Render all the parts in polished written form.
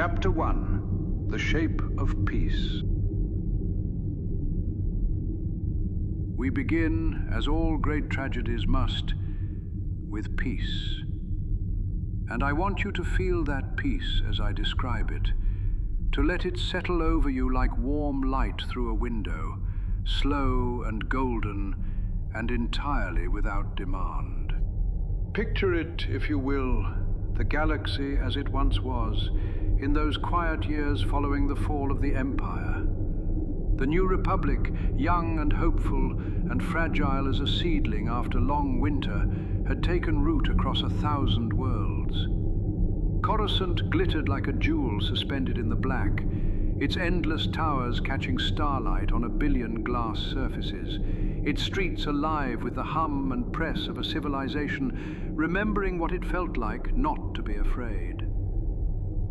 Chapter 1, The Shape of Peace. We begin, as all great tragedies must, with peace. And I want you to feel that peace as I describe it, to let it settle over you like warm light through a window, slow and golden and entirely without demand. Picture it, if you will, the galaxy as it once was, in those quiet years following the fall of the Empire. The New Republic, young and hopeful and fragile as a seedling after long winter, had taken root across 1,000 worlds. Coruscant glittered like a jewel suspended in the black, its endless towers catching starlight on 1 billion glass surfaces, its streets alive with the hum and press of a civilization remembering what it felt like not to be afraid.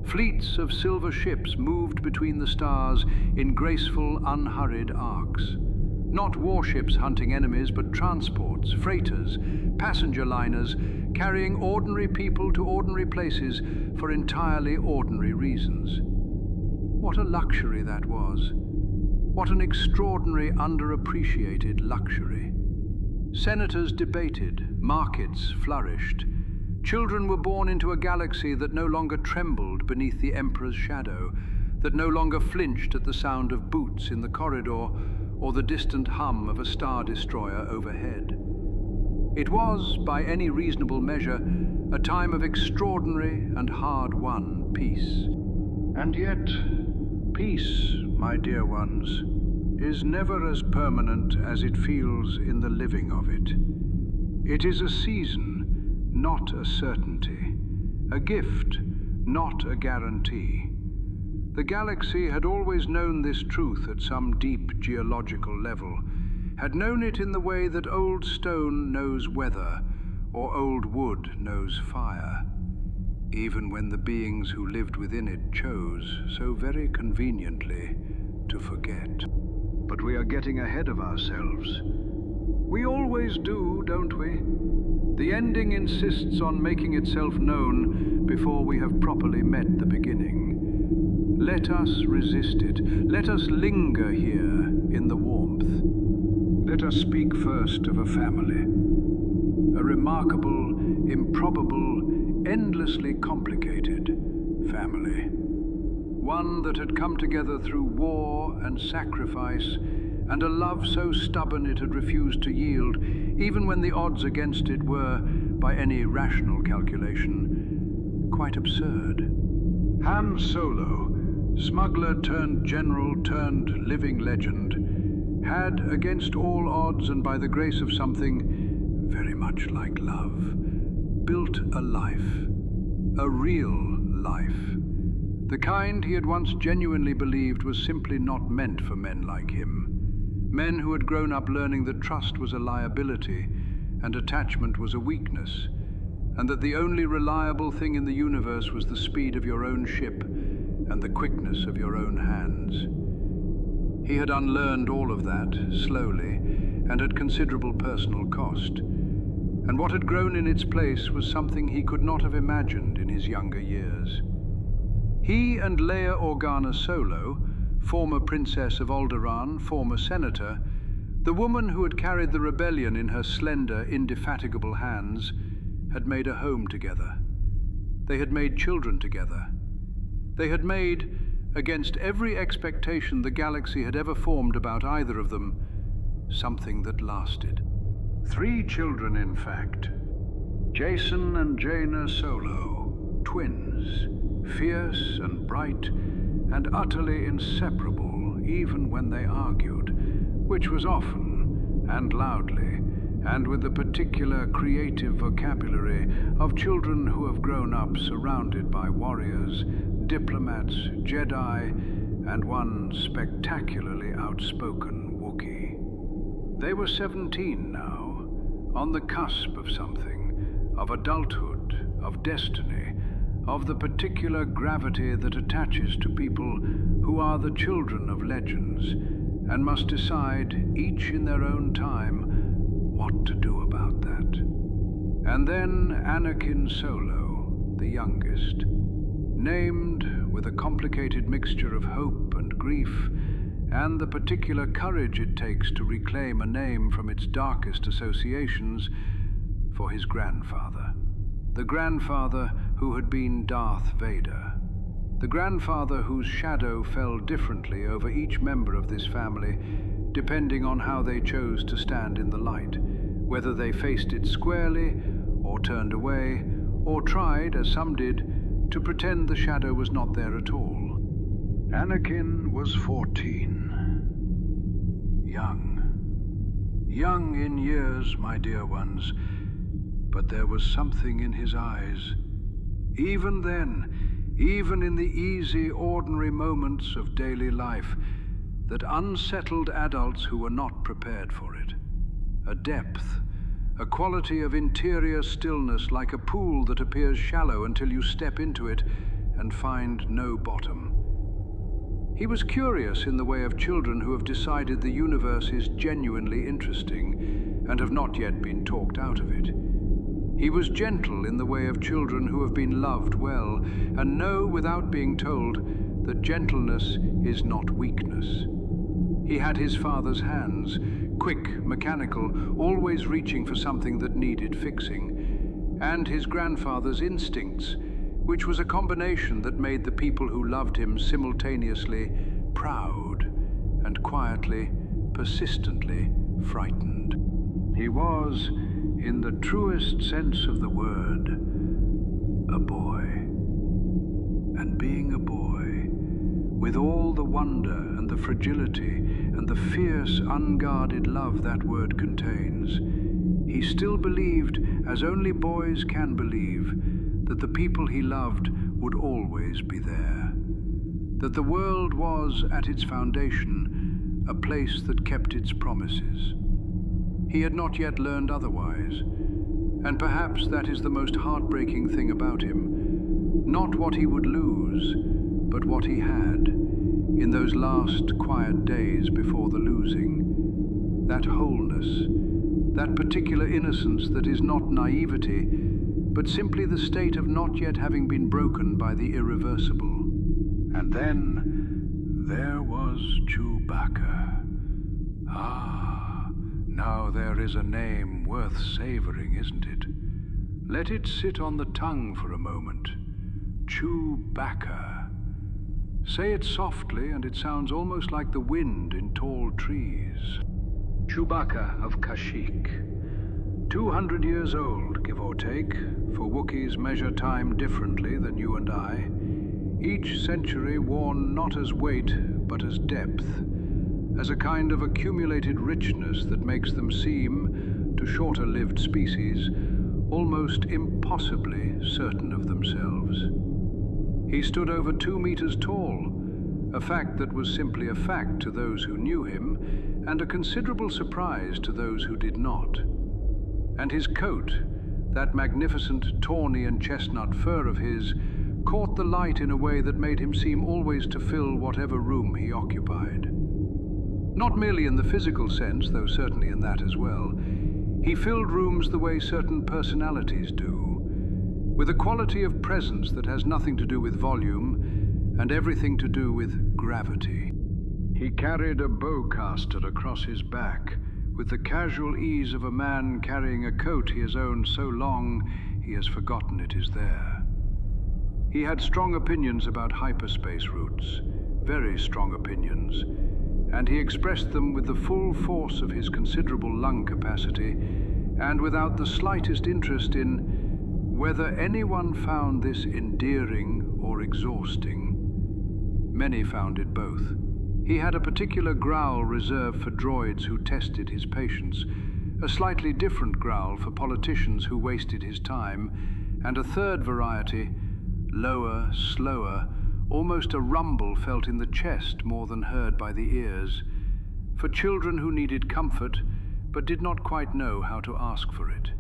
Fleets of silver ships moved between the stars in graceful, unhurried arcs. Not warships hunting enemies, but transports, freighters, passenger liners, carrying ordinary people to ordinary places for entirely ordinary reasons. What a luxury that was. What an extraordinary, underappreciated luxury. Senators debated, markets flourished. Children were born into a galaxy that no longer trembled beneath the Emperor's shadow, that no longer flinched at the sound of boots in the corridor or the distant hum of a star destroyer overhead. It was, by any reasonable measure, a time of extraordinary and hard-won peace. And yet, peace, my dear ones, is never as permanent as it feels in the living of it. It is a season, not a certainty, a gift, not a guarantee. The galaxy had always known this truth at some deep geological level, had known it in the way that old stone knows weather or old wood knows fire, even when the beings who lived within it chose, so very conveniently, to forget. But we are getting ahead of ourselves. We always do, don't we? The ending insists on making itself known before we have properly met the beginning. Let us resist it. Let us linger here in the warmth. Let us speak first of a family. A remarkable, improbable, endlessly complicated family. One that had come together through war and sacrifice, and a love so stubborn it had refused to yield, even when the odds against it were, by any rational calculation, quite absurd. Han Solo, smuggler turned general turned living legend, had, against all odds and by the grace of something very much like love, built a life, a real life. The kind he had once genuinely believed was simply not meant for men like him. Men who had grown up learning that trust was a liability and attachment was a weakness, and that the only reliable thing in the universe was the speed of your own ship and the quickness of your own hands. He had unlearned all of that, slowly, and at considerable personal cost. And what had grown in its place was something he could not have imagined in his younger years. He and Leia Organa Solo, former Princess of Alderaan, former senator, the woman who had carried the rebellion in her slender, indefatigable hands, had made a home together. They had made children together. They had made, against every expectation the galaxy had ever formed about either of them, something that lasted. 3 children, in fact. Jason and Jaina Solo, twins, fierce and bright, and utterly inseparable even when they argued, which was often and loudly, and with the particular creative vocabulary of children who have grown up surrounded by warriors, diplomats, Jedi, and one spectacularly outspoken Wookiee. They were 17 now, on the cusp of something, of adulthood, of destiny, of the particular gravity that attaches to people who are the children of legends and must decide, each in their own time, what to do about that. And then Anakin Solo, the youngest, named with a complicated mixture of hope and grief, and the particular courage it takes to reclaim a name from its darkest associations, for his grandfather. The grandfather who had been Darth Vader. The grandfather whose shadow fell differently over each member of this family, depending on how they chose to stand in the light, whether they faced it squarely, or turned away, or tried, as some did, to pretend the shadow was not there at all. Anakin was 14. Young in years, my dear ones, but there was something in his eyes. Even then, even in the easy, ordinary moments of daily life, that unsettled adults who were not prepared for it. A depth, a quality of interior stillness like a pool that appears shallow until you step into it and find no bottom. He was curious in the way of children who have decided the universe is genuinely interesting and have not yet been talked out of it. He was gentle in the way of children who have been loved well and know without being told that gentleness is not weakness. He had his father's hands, quick, mechanical, always reaching for something that needed fixing, and his grandfather's instincts, which was a combination that made the people who loved him simultaneously proud and quietly, persistently frightened. He was, in the truest sense of the word, a boy. And being a boy, with all the wonder and the fragility and the fierce, unguarded love that word contains, he still believed, as only boys can believe, that the people he loved would always be there. That the world was, at its foundation, a place that kept its promises. He had not yet learned otherwise, and perhaps that is the most heartbreaking thing about him. Not what he would lose, but what he had, in those last quiet days before the losing. That wholeness, that particular innocence that is not naivety, but simply the state of not yet having been broken by the irreversible. And then there was Chewbacca. Now there is a name worth savoring, isn't it? Let it sit on the tongue for a moment. Chewbacca. Say it softly and it sounds almost like the wind in tall trees. Chewbacca of Kashyyyk. 200 years old, give or take, for Wookiees measure time differently than you and I. Each century worn not as weight, but as depth, as a kind of accumulated richness that makes them seem, to shorter-lived species, almost impossibly certain of themselves. He stood over 2 meters tall, a fact that was simply a fact to those who knew him, and a considerable surprise to those who did not. And his coat, that magnificent tawny and chestnut fur of his, caught the light in a way that made him seem always to fill whatever room he occupied. Not merely in the physical sense, though certainly in that as well. He filled rooms the way certain personalities do, with a quality of presence that has nothing to do with volume and everything to do with gravity. He carried a bowcaster across his back, with the casual ease of a man carrying a coat he has owned so long he has forgotten it is there. He had strong opinions about hyperspace routes, very strong opinions, and he expressed them with the full force of his considerable lung capacity, and without the slightest interest in whether anyone found this endearing or exhausting. Many found it both. He had a particular growl reserved for droids who tested his patience, a slightly different growl for politicians who wasted his time, and a third variety, lower, slower, almost a rumble felt in the chest more than heard by the ears, for children who needed comfort but did not quite know how to ask for it.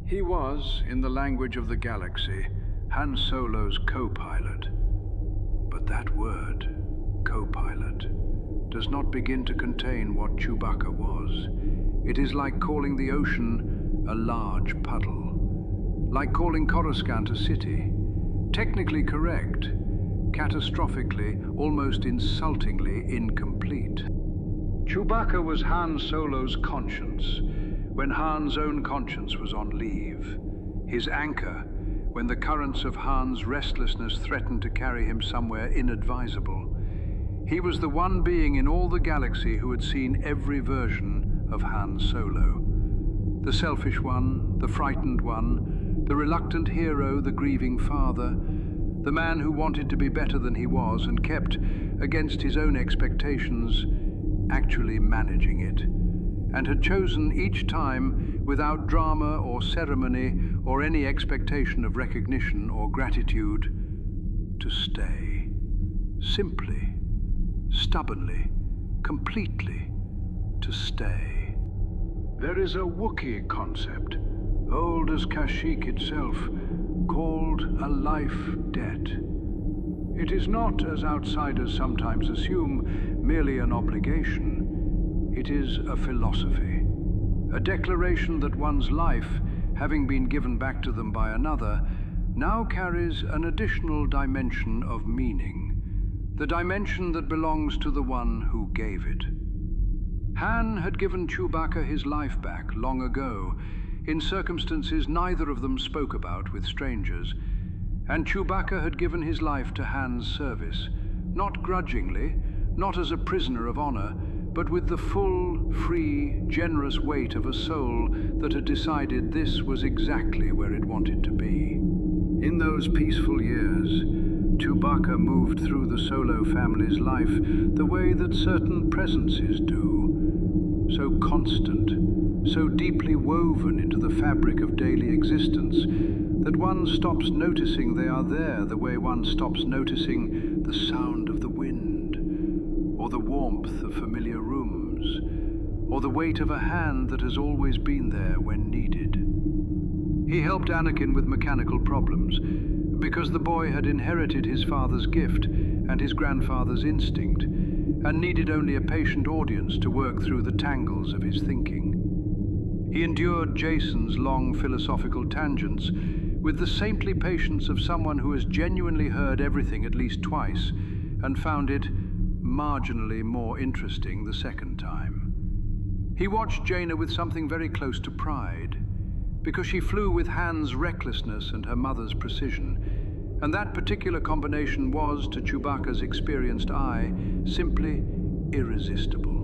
He was, in the language of the galaxy, Han Solo's co-pilot. But that word, co-pilot, does not begin to contain what Chewbacca was. It is like calling the ocean a large puddle, like calling Coruscant a city. Technically correct, catastrophically, almost insultingly incomplete. Chewbacca was Han Solo's conscience, when Han's own conscience was on leave. His anchor, when the currents of Han's restlessness threatened to carry him somewhere inadvisable. He was the one being in all the galaxy who had seen every version of Han Solo. The selfish one, the frightened one, the reluctant hero, the grieving father, the man who wanted to be better than he was and kept, against his own expectations, actually managing it, and had chosen each time, without drama or ceremony or any expectation of recognition or gratitude, to stay. Simply, stubbornly, completely, to stay. There is a Wookiee concept, old as Kashyyyk itself, called a life debt. It is not, as outsiders sometimes assume, merely an obligation. It is a philosophy, a declaration that one's life, having been given back to them by another, now carries an additional dimension of meaning, the dimension that belongs to the one who gave it. Han had given Chewbacca his life back long ago, in circumstances neither of them spoke about with strangers, and Chewbacca had given his life to Han's service, not grudgingly, not as a prisoner of honor, but with the full, free, generous weight of a soul that had decided this was exactly where it wanted to be. In those peaceful years, Chewbacca moved through the Solo family's life the way that certain presences do, so constant, so deeply woven into the fabric of daily existence that one stops noticing they are there the way one stops noticing the sound of the wind, or the warmth of familiar rooms, or the weight of a hand that has always been there when needed. He helped Anakin with mechanical problems, because the boy had inherited his father's gift and his grandfather's instinct, and needed only a patient audience to work through the tangles of his thinking. He endured Jason's long philosophical tangents with the saintly patience of someone who has genuinely heard everything at least twice and found it marginally more interesting the second time. He watched Jaina with something very close to pride, because she flew with Han's recklessness and her mother's precision, and that particular combination was, to Chewbacca's experienced eye, simply irresistible.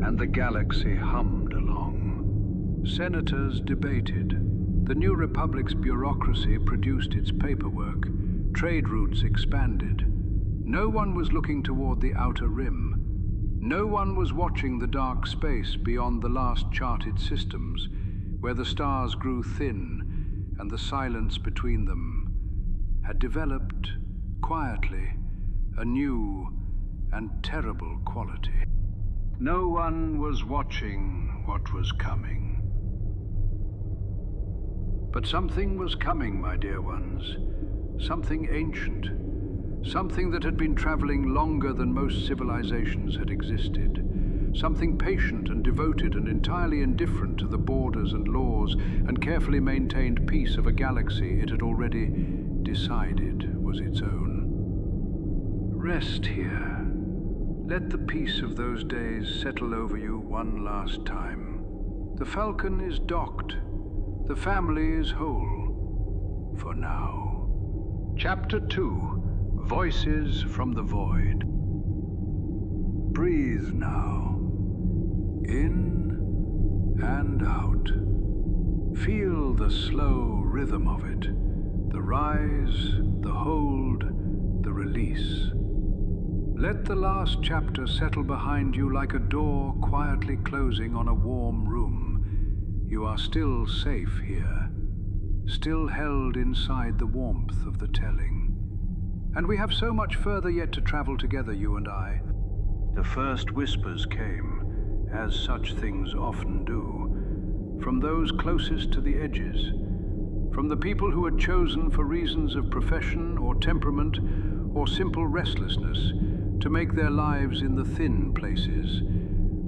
And the galaxy hummed along. Senators debated. The New Republic's bureaucracy produced its paperwork. Trade routes expanded. No one was looking toward the outer rim. No one was watching the dark space beyond the last charted systems, where the stars grew thin and the silence between them had developed, quietly, a new and terrible quality. No one was watching what was coming. But something was coming, my dear ones. Something ancient. Something that had been traveling longer than most civilizations had existed. Something patient and devoted and entirely indifferent to the borders and laws and carefully maintained peace of a galaxy it had already decided was its own. Rest here. Let the peace of those days settle over you one last time. The Falcon is docked. The family is whole. For now. Chapter 2. Voices from the Void. Breathe now. In and out. Feel the slow rhythm of it. The rise, the hold, the release. Let the last chapter settle behind you like a door quietly closing on a warm room. You are still safe here, still held inside the warmth of the telling. And we have so much further yet to travel together, you and I. The first whispers came, as such things often do, from those closest to the edges, from the people who had chosen for reasons of profession or temperament or simple restlessness to make their lives in the thin places,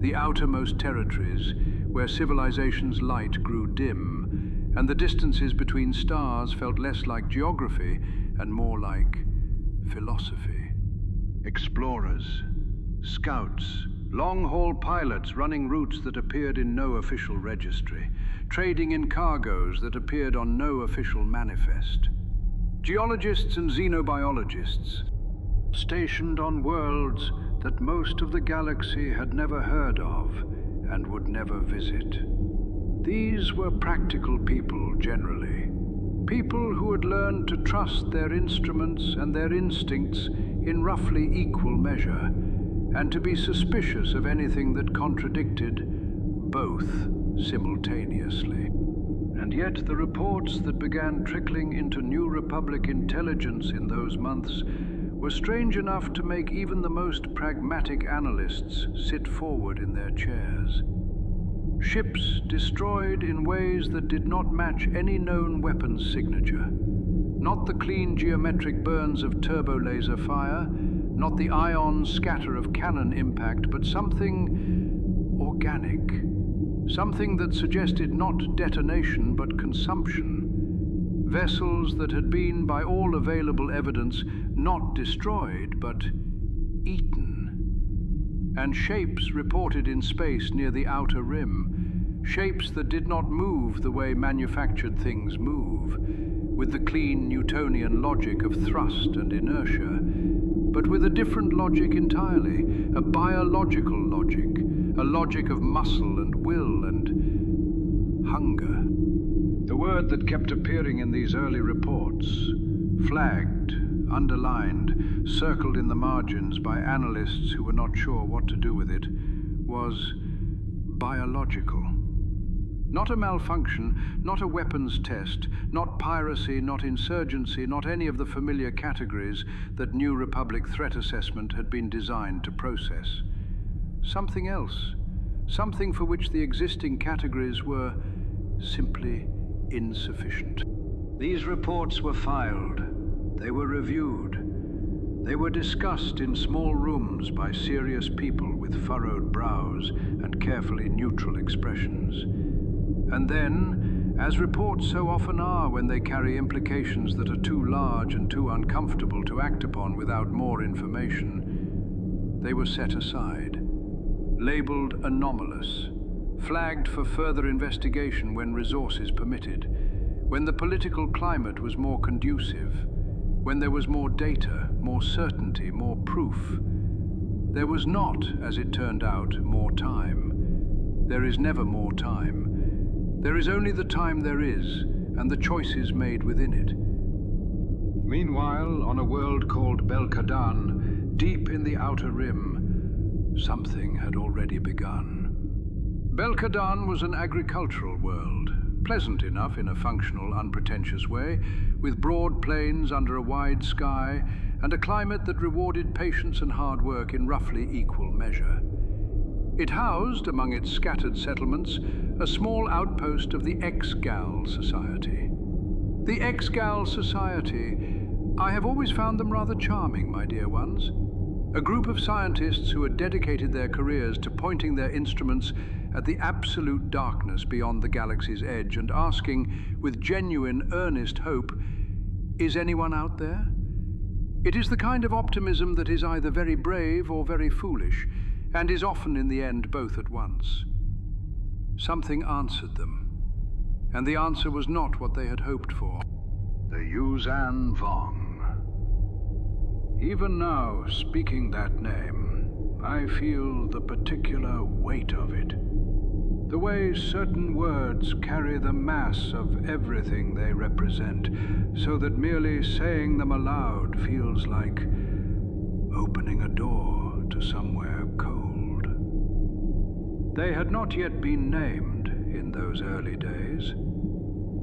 the outermost territories where civilization's light grew dim and the distances between stars felt less like geography and more like philosophy. Explorers, scouts, long-haul pilots running routes that appeared in no official registry, trading in cargoes that appeared on no official manifest. Geologists and xenobiologists, stationed on worlds that most of the galaxy had never heard of and would never visit. These were practical people generally, people who had learned to trust their instruments and their instincts in roughly equal measure, and to be suspicious of anything that contradicted both simultaneously. And yet the reports that began trickling into New Republic intelligence in those months were strange enough to make even the most pragmatic analysts sit forward in their chairs. Ships destroyed in ways that did not match any known weapon's signature. Not the clean geometric burns of turbo-laser fire, not the ion scatter of cannon impact, but something organic. Something that suggested not detonation, but consumption. Vessels that had been, by all available evidence, not destroyed, but eaten. And shapes reported in space near the outer rim. Shapes that did not move the way manufactured things move, with the clean Newtonian logic of thrust and inertia, but with a different logic entirely, a biological logic, a logic of muscle and will and hunger. The word that kept appearing in these early reports, flagged, underlined, circled in the margins by analysts who were not sure what to do with it, was biological. Not a malfunction, not a weapons test, not piracy, not insurgency, not any of the familiar categories that New Republic threat assessment had been designed to process. Something else, something for which the existing categories were simply insufficient. These reports were filed, they were reviewed, they were discussed in small rooms by serious people with furrowed brows and carefully neutral expressions. And then, as reports so often are when they carry implications that are too large and too uncomfortable to act upon without more information, they were set aside, labeled anomalous, flagged for further investigation when resources permitted, when the political climate was more conducive, when there was more data, more certainty, more proof. There was not, as it turned out, more time. There is never more time. There is only the time there is, and the choices made within it. Meanwhile, on a world called Belkadan, deep in the Outer Rim, something had already begun. Belkadan was an agricultural world, pleasant enough in a functional, unpretentious way, with broad plains under a wide sky, and a climate that rewarded patience and hard work in roughly equal measure. It housed, among its scattered settlements, a small outpost of the Ex-Gal Society. The Ex-Gal Society, I have always found them rather charming, my dear ones. A group of scientists who had dedicated their careers to pointing their instruments at the absolute darkness beyond the galaxy's edge and asking, with genuine, earnest hope, is anyone out there? It is the kind of optimism that is either very brave or very foolish, and is often in the end both at once. Something answered them, and the answer was not what they had hoped for. The Yuuzhan Vong. Even now, speaking that name, I feel the particular weight of it. The way certain words carry the mass of everything they represent, so that merely saying them aloud feels like opening a door to somewhere cold. They had not yet been named in those early days.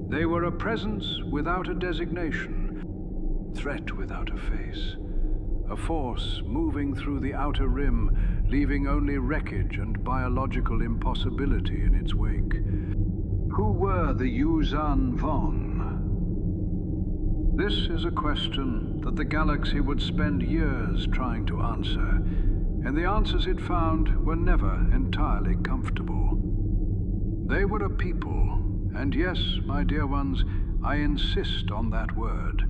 They were a presence without a designation, threat without a face, a force moving through the outer rim, leaving only wreckage and biological impossibility in its wake. Who were the Yuuzhan Vong? This is a question that the galaxy would spend years trying to answer, and the answers it found were never entirely comfortable. They were a people, and yes, my dear ones, I insist on that word,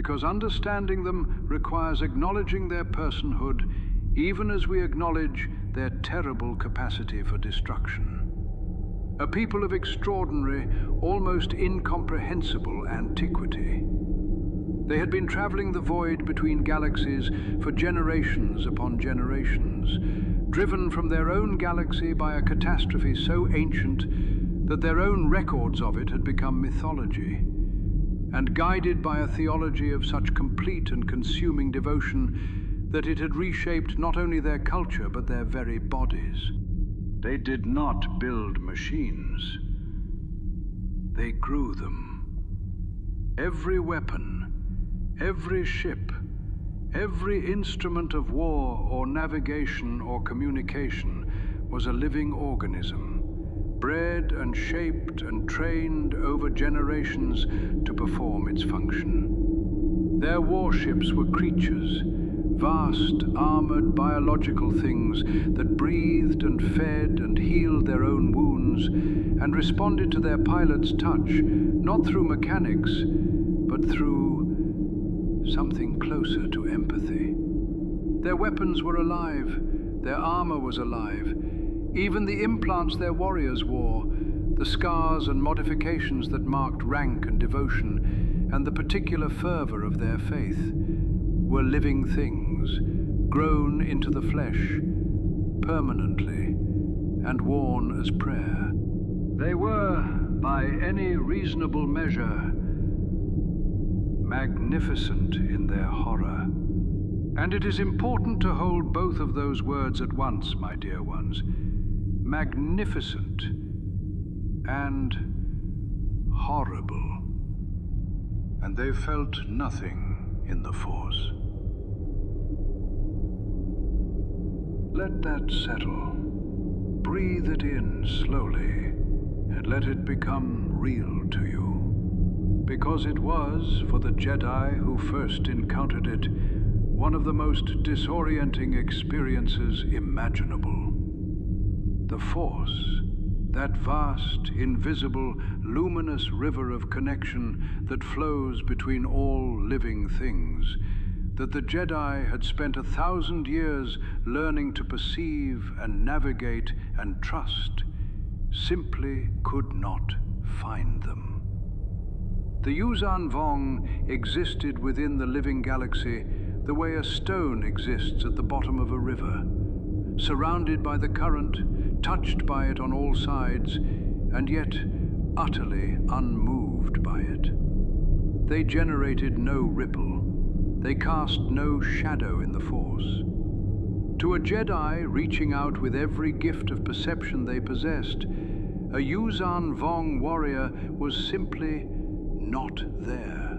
because understanding them requires acknowledging their personhood, even as we acknowledge their terrible capacity for destruction. A people of extraordinary, almost incomprehensible antiquity. They had been traveling the void between galaxies for generations upon generations, driven from their own galaxy by a catastrophe so ancient that their own records of it had become mythology, and guided by a theology of such complete and consuming devotion that it had reshaped not only their culture but their very bodies. They did not build machines. They grew them. Every weapon, every ship, every instrument of war or navigation or communication was a living organism, bred and shaped and trained over generations to perform its function. Their warships were creatures, vast, armored biological things that breathed and fed and healed their own wounds and responded to their pilot's touch, not through mechanics, but through something closer to empathy. Their weapons were alive, their armor was alive, even the implants their warriors wore, the scars and modifications that marked rank and devotion, and the particular fervor of their faith, were living things, grown into the flesh, permanently, and worn as prayer. They were, by any reasonable measure, magnificent in their horror. And it is important to hold both of those words at once, my dear ones. Magnificent and horrible. And they felt nothing in the Force. Let that settle. Breathe it in slowly, and let it become real to you. Because it was, for the Jedi who first encountered it, one of the most disorienting experiences imaginable. The Force, that vast, invisible, luminous river of connection that flows between all living things, that the Jedi had spent 1,000 years learning to perceive and navigate and trust, simply could not find them. The Yuuzhan Vong existed within the living galaxy the way a stone exists at the bottom of a river, surrounded by the current, touched by it on all sides, and yet utterly unmoved by it. They generated no ripple. They cast no shadow in the Force. To a Jedi reaching out with every gift of perception they possessed, a Yuuzhan Vong warrior was simply not there.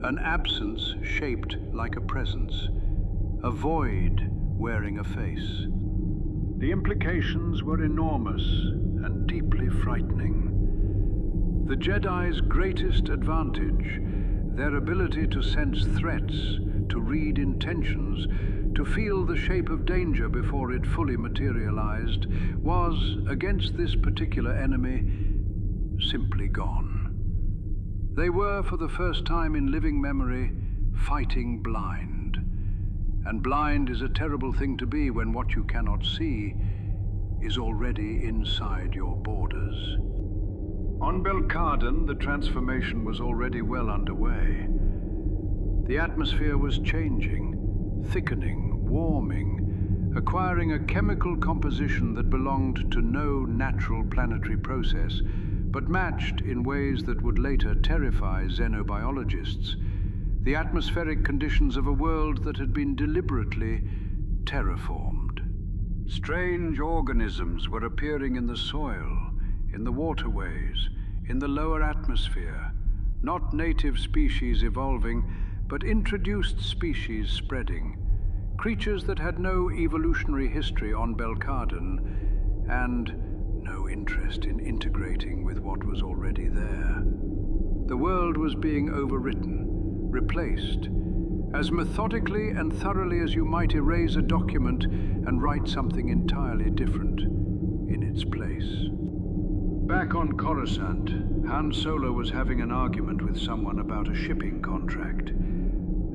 An absence shaped like a presence, a void wearing a face. The implications were enormous and deeply frightening. The Jedi's greatest advantage, their ability to sense threats, to read intentions, to feel the shape of danger before it fully materialized, was, against this particular enemy, simply gone. They were, for the first time in living memory, fighting blind. And blind is a terrible thing to be when what you cannot see is already inside your borders. On Belkaden, the transformation was already well underway. The atmosphere was changing, thickening, warming, acquiring a chemical composition that belonged to no natural planetary process, but matched in ways that would later terrify xenobiologists the atmospheric conditions of a world that had been deliberately terraformed. Strange organisms were appearing in the soil, in the waterways, in the lower atmosphere, not native species evolving, but introduced species spreading, creatures that had no evolutionary history on Belkaden and no interest in integrating with what was already there. The world was being overwritten, replaced, as methodically and thoroughly as you might erase a document and write something entirely different in its place. Back on Coruscant, Han Solo was having an argument with someone about a shipping contract.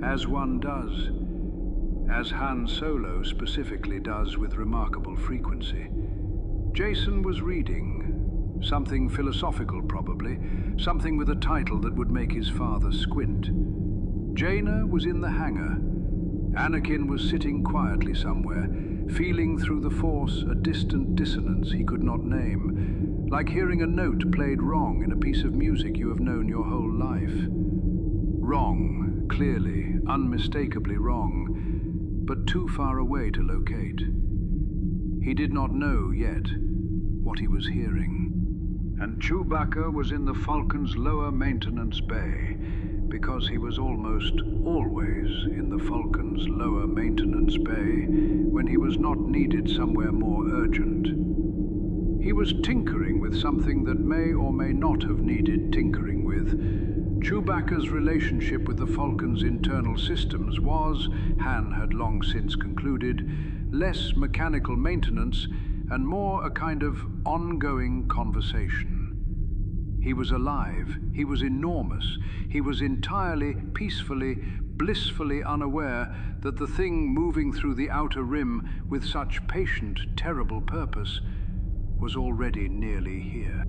As one does. As Han Solo specifically does with remarkable frequency. Jason was reading. Something philosophical, probably. Something with a title that would make his father squint. Jaina was in the hangar. Anakin was sitting quietly somewhere, feeling through the Force a distant dissonance he could not name, like hearing a note played wrong in a piece of music you have known your whole life. Wrong, clearly, unmistakably wrong, but too far away to locate. He did not know yet what he was hearing. And Chewbacca was in the Falcon's lower maintenance bay, because he was almost always in the Falcon's lower maintenance bay when he was not needed somewhere more urgent. He was tinkering with something that may or may not have needed tinkering with. Chewbacca's relationship with the Falcon's internal systems was, Han had long since concluded, less mechanical maintenance and more a kind of ongoing conversation. He was alive, he was enormous, he was entirely, peacefully, blissfully unaware that the thing moving through the outer rim with such patient, terrible purpose was already nearly here.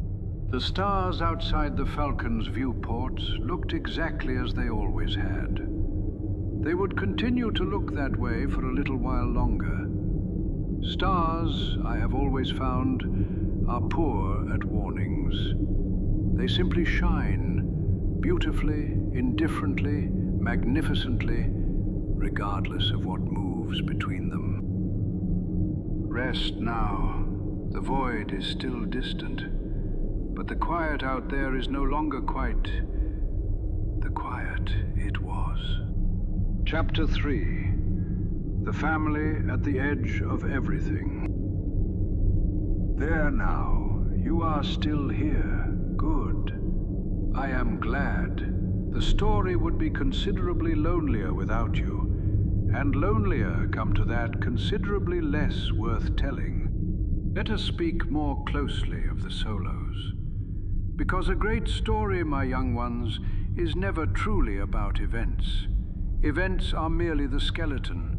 The stars outside the Falcon's viewports looked exactly as they always had. They would continue to look that way for a little while longer. Stars, I have always found, are poor at warnings. They simply shine, beautifully, indifferently, magnificently, regardless of what moves between them. Rest now. The void is still distant, but the quiet out there is no longer quite the quiet it was. Chapter 3. The family at the edge of everything. There now, you are still here. Good. I am glad. The story would be considerably lonelier without you, and lonelier, come to that, considerably less worth telling. Let us speak more closely of the Solos. Because a great story, my young ones, is never truly about events. Events are merely the skeleton,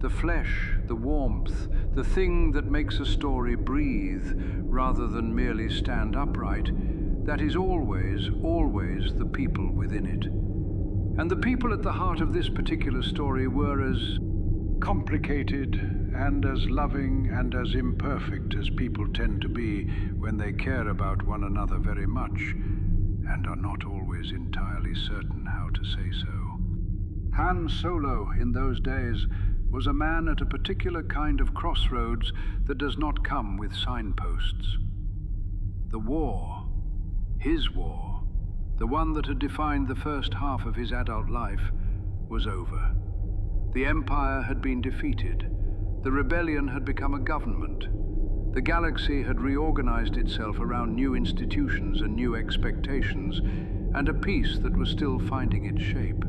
the flesh, the warmth, the thing that makes a story breathe rather than merely stand upright. That is always, always the people within it. And the people at the heart of this particular story were as complicated and as loving and as imperfect as people tend to be when they care about one another very much and are not always entirely certain how to say so. Han Solo, in those days, was a man at a particular kind of crossroads that does not come with signposts. The war, his war, the one that had defined the first half of his adult life, was over. The Empire had been defeated. The rebellion had become a government. The galaxy had reorganized itself around new institutions and new expectations, and a peace that was still finding its shape.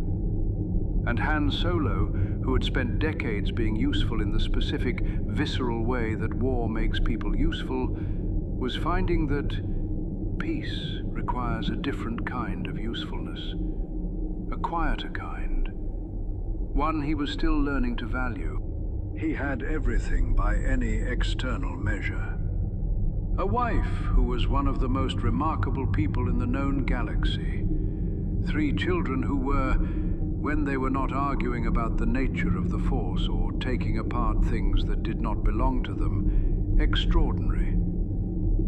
And Han Solo, who had spent decades being useful in the specific, visceral way that war makes people useful, was finding that peace requires a different kind of usefulness, a quieter kind, one he was still learning to value. He had everything by any external measure. A wife who was one of the most remarkable people in the known galaxy. 3 children who were, when they were not arguing about the nature of the Force or taking apart things that did not belong to them, extraordinary.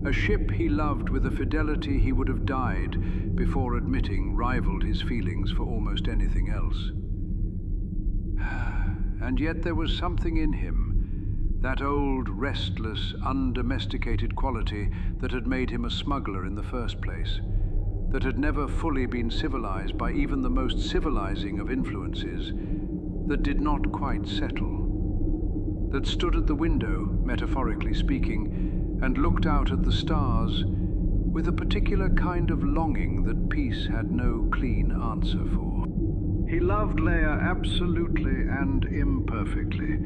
A ship he loved with a fidelity he would have died before admitting rivaled his feelings for almost anything else. And yet there was something in him, that old, restless, undomesticated quality that had made him a smuggler in the first place, that had never fully been civilized by even the most civilizing of influences, that did not quite settle, that stood at the window, metaphorically speaking, and looked out at the stars with a particular kind of longing that peace had no clean answer for. He loved Leia absolutely and imperfectly.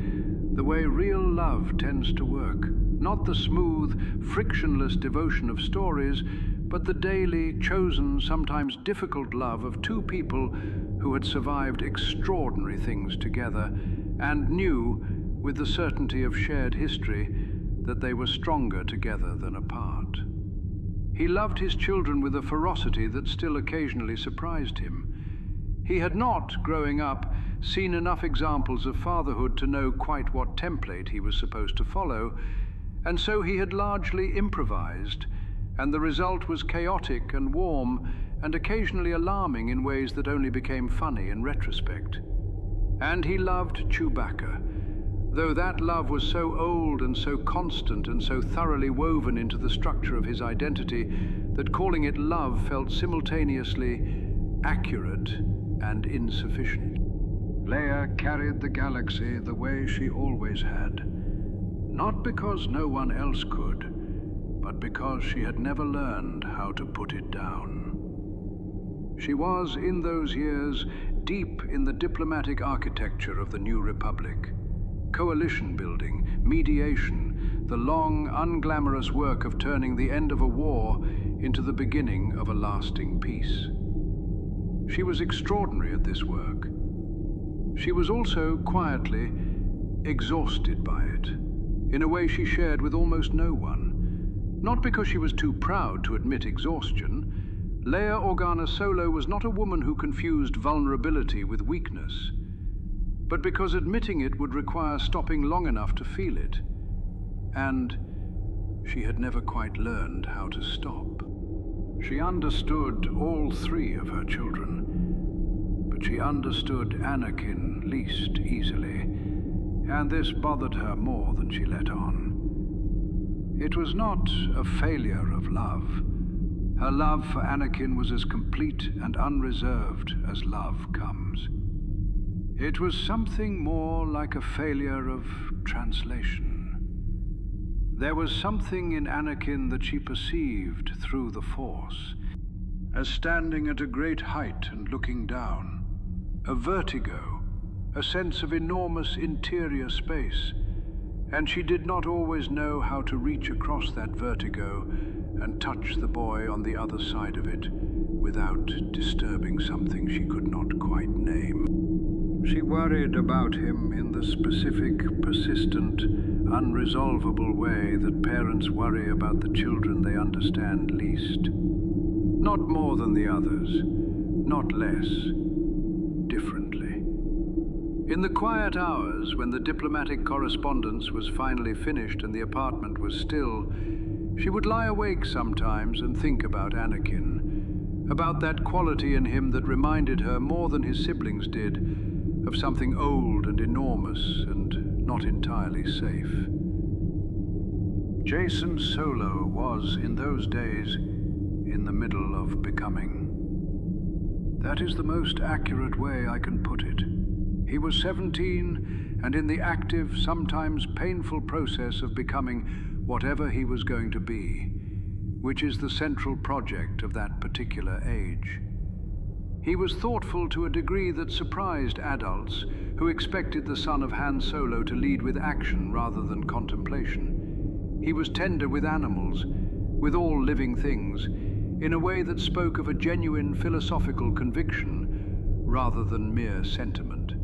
the way real love tends to work. Not the smooth, frictionless devotion of stories, but the daily, chosen, sometimes difficult love of two people who had survived extraordinary things together and knew, with the certainty of shared history, that they were stronger together than apart. He loved his children with a ferocity that still occasionally surprised him. He had not, growing up, seen enough examples of fatherhood to know quite what template he was supposed to follow, and so he had largely improvised, and the result was chaotic and warm and occasionally alarming in ways that only became funny in retrospect. And he loved Chewbacca, though that love was so old and so constant and so thoroughly woven into the structure of his identity that calling it love felt simultaneously accurate and insufficient. Leia carried the galaxy the way she always had, not because no one else could, but because she had never learned how to put it down. She was, in those years, deep in the diplomatic architecture of the New Republic. Coalition building, mediation, the long, unglamorous work of turning the end of a war into the beginning of a lasting peace. She was extraordinary at this work. She was also, quietly, exhausted by it, in a way she shared with almost no one. Not because she was too proud to admit exhaustion. Leia Organa Solo was not a woman who confused vulnerability with weakness, but because admitting it would require stopping long enough to feel it. And she had never quite learned how to stop. She understood all three of her children, but she understood Anakin least easily, and this bothered her more than she let on. It was not a failure of love. Her love for Anakin was as complete and unreserved as love comes. It was something more like a failure of translation. There was something in Anakin that she perceived through the Force, as standing at a great height and looking down. A vertigo, a sense of enormous interior space, and she did not always know how to reach across that vertigo and touch the boy on the other side of it without disturbing something she could not quite name. She worried about him in the specific, persistent, unresolvable way that parents worry about the children they understand least. Not more than the others, not less, differently. In the quiet hours, when the diplomatic correspondence was finally finished and the apartment was still, she would lie awake sometimes and think about Anakin, about that quality in him that reminded her more than his siblings did of something old and enormous and not entirely safe. Jason Solo was, in those days, in the middle of becoming. That is the most accurate way I can put it. He was 17 and in the active, sometimes painful process of becoming whatever he was going to be, which is the central project of that particular age. He was thoughtful to a degree that surprised adults who expected the son of Han Solo to lead with action rather than contemplation. He was tender with animals, with all living things, in a way that spoke of a genuine philosophical conviction rather than mere sentiment.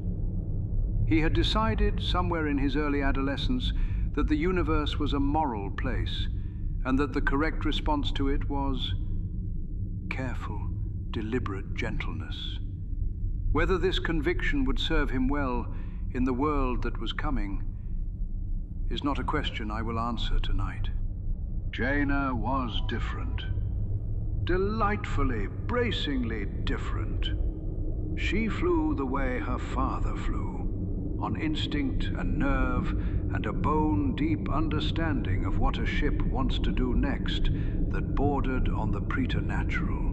He had decided, somewhere in his early adolescence, that the universe was a moral place, and that the correct response to it was careful, deliberate gentleness. Whether this conviction would serve him well in the world that was coming is not a question I will answer tonight. Jaina was different. Delightfully, bracingly different. She flew the way her father flew, on instinct and nerve and a bone-deep understanding of what a ship wants to do next that bordered on the preternatural.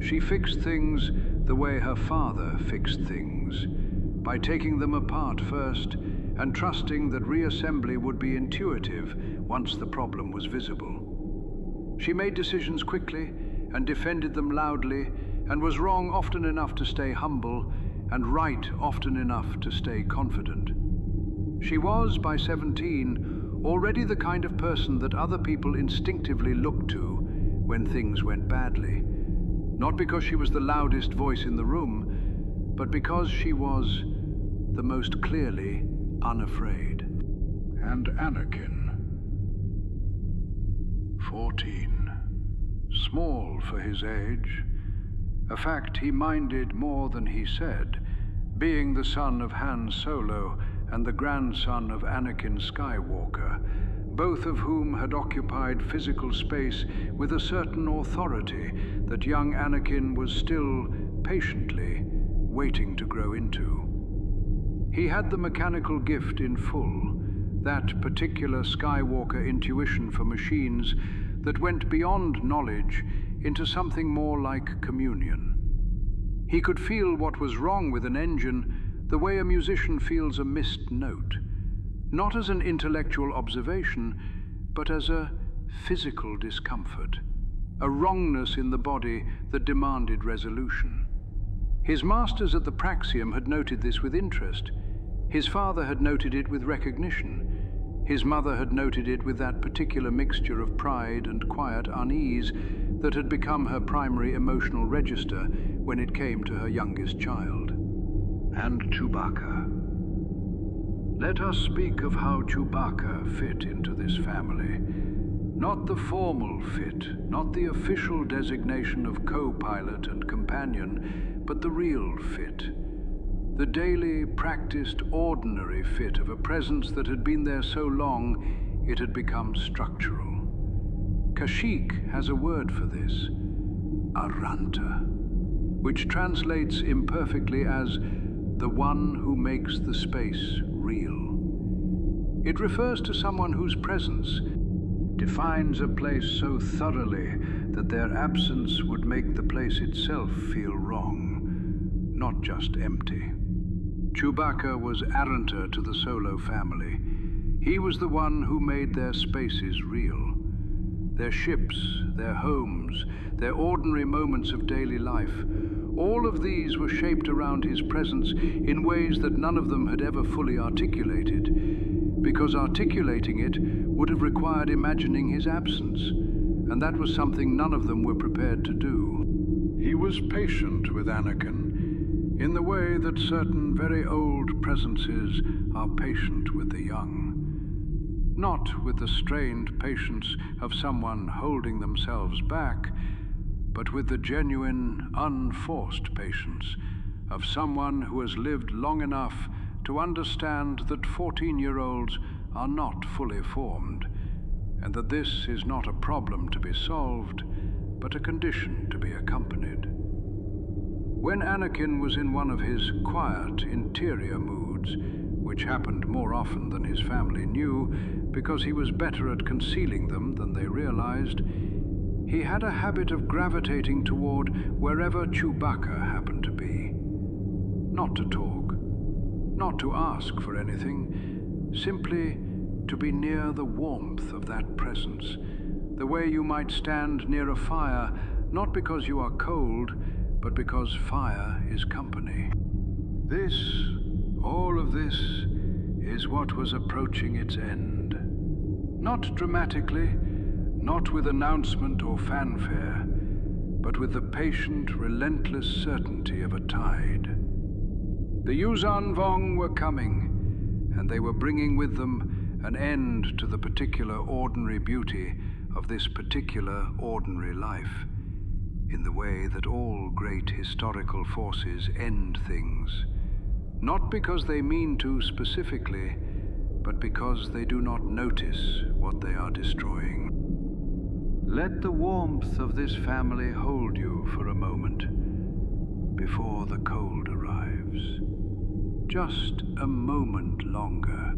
She fixed things the way her father fixed things, by taking them apart first and trusting that reassembly would be intuitive once the problem was visible. She made decisions quickly and defended them loudly, and was wrong often enough to stay humble and right often enough to stay confident. She was, by 17, already the kind of person that other people instinctively looked to when things went badly. Not because she was the loudest voice in the room, but because she was the most clearly unafraid. And Anakin, 14, small for his age, a fact he minded more than he said, being the son of Han Solo and the grandson of Anakin Skywalker, both of whom had occupied physical space with a certain authority that young Anakin was still patiently waiting to grow into. He had the mechanical gift in full, that particular Skywalker intuition for machines that went beyond knowledge into something more like communion. He could feel what was wrong with an engine the way a musician feels a missed note, not as an intellectual observation, but as a physical discomfort, a wrongness in the body that demanded resolution. His masters at the Praxium had noted this with interest. His father had noted it with recognition. His mother had noted it with that particular mixture of pride and quiet unease that had become her primary emotional register when it came to her youngest child. And Chewbacca. Let us speak of how Chewbacca fit into this family. Not the formal fit, not the official designation of co-pilot and companion, but the real fit. The daily, practiced, ordinary fit of a presence that had been there so long it had become structural. Kashyyyk has a word for this, Aranta, which translates imperfectly as the one who makes the space real. It refers to someone whose presence defines a place so thoroughly that their absence would make the place itself feel wrong, not just empty. Chewbacca was Aranta to the Solo family. He was the one who made their spaces real. Their ships, their homes, their ordinary moments of daily life, all of these were shaped around his presence in ways that none of them had ever fully articulated, because articulating it would have required imagining his absence, and that was something none of them were prepared to do. He was patient with Anakin, in the way that certain very old presences are patient with the young. Not with the strained patience of someone holding themselves back, but with the genuine, unforced patience of someone who has lived long enough to understand that 14-year-olds are not fully formed, and that this is not a problem to be solved, but a condition to be accompanied. When Anakin was in one of his quiet, interior moods, which happened more often than his family knew, because he was better at concealing them than they realized, he had a habit of gravitating toward wherever Chewbacca happened to be. Not to talk, not to ask for anything, simply to be near the warmth of that presence, the way you might stand near a fire, not because you are cold, but because fire is company. This, all of this, is what was approaching its end. Not dramatically, not with announcement or fanfare, but with the patient, relentless certainty of a tide. The Yuuzhan Vong were coming, and they were bringing with them an end to the particular ordinary beauty of this particular ordinary life, in the way that all great historical forces end things, not because they mean to specifically, but because they do not notice what they are destroying. Let the warmth of this family hold you for a moment before the cold arrives. Just a moment longer.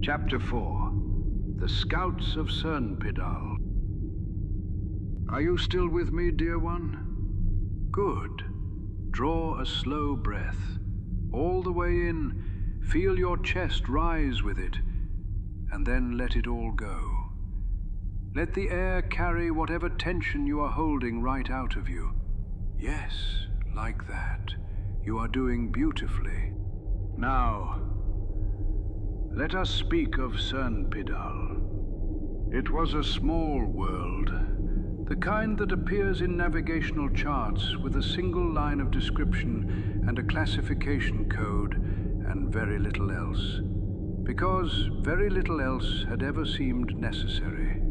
Chapter 4. The Scouts of Sernpidal. Are you still with me, dear one? Good. Draw a slow breath. All the way in, feel your chest rise with it, and then let it all go. Let the air carry whatever tension you are holding right out of you. Yes, like that. You are doing beautifully. Now, Let us speak of Sernpidal. It was a small world, the kind that appears in navigational charts with a single line of description and a classification code and very little else, because very little else had ever seemed necessary.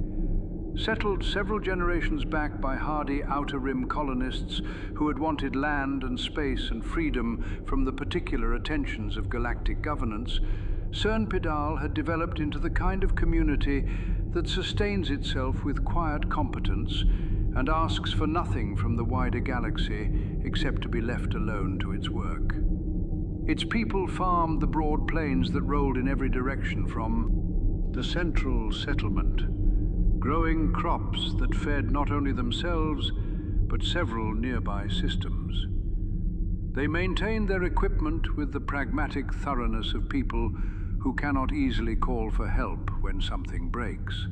Settled several generations back by hardy Outer Rim colonists who had wanted land and space and freedom from the particular attentions of galactic governance, Sernpidal had developed into the kind of community that sustains itself with quiet competence and asks for nothing from the wider galaxy except to be left alone to its work. Its people farmed the broad plains that rolled in every direction from the central settlement, growing crops that fed not only themselves, but several nearby systems. They maintained their equipment with the pragmatic thoroughness of people who cannot easily call for help when something breaks.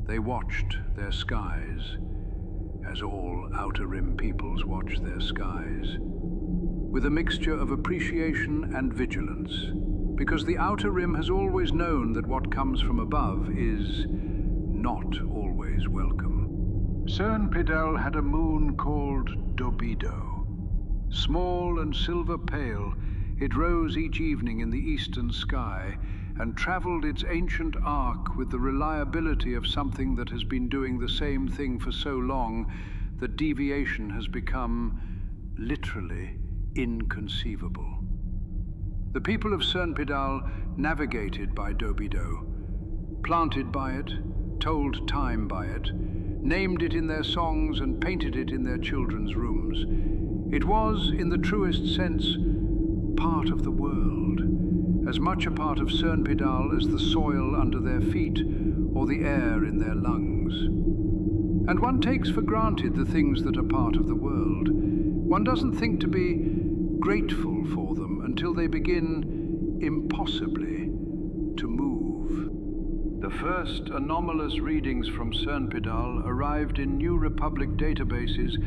They watched their skies, as all Outer Rim peoples watch their skies, with a mixture of appreciation and vigilance, because the Outer Rim has always known that what comes from above is not always welcome. Sernpidal had a moon called Dobido. Small and silver pale, it rose each evening in the eastern sky and traveled its ancient arc with the reliability of something that has been doing the same thing for so long that deviation has become literally inconceivable. The people of Sernpidal navigated by Dobido, planted by it, told time by it, named it in their songs and painted it in their children's rooms. It was, in the truest sense, part of the world, as much a part of Sernpidal as the soil under their feet or the air in their lungs. And one takes for granted the things that are part of the world. One doesn't think to be grateful for them until they begin, impossibly, to move. The first anomalous readings from Sernpidal arrived in New Republic databases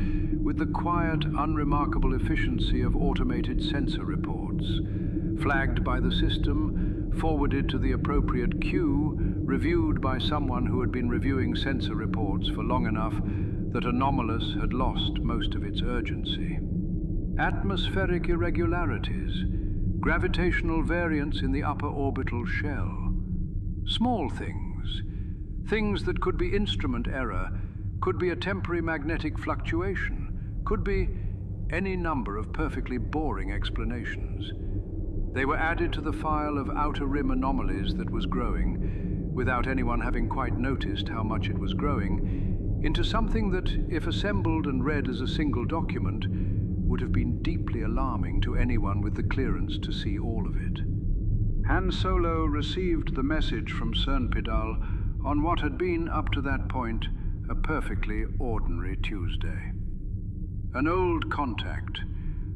with the quiet, unremarkable efficiency of automated sensor reports, flagged by the system, forwarded to the appropriate queue, reviewed by someone who had been reviewing sensor reports for long enough that anomalous had lost most of its urgency. Atmospheric irregularities, gravitational variance in the upper orbital shell. Small things, things that could be instrument error, could be a temporary magnetic fluctuation, could be any number of perfectly boring explanations. They were added to the file of Outer Rim anomalies that was growing, without anyone having quite noticed how much it was growing, into something that, if assembled and read as a single document, would have been deeply alarming to anyone with the clearance to see all of it. Han Solo received the message from Sernpidal on what had been, up to that point, a perfectly ordinary Tuesday. An old contact,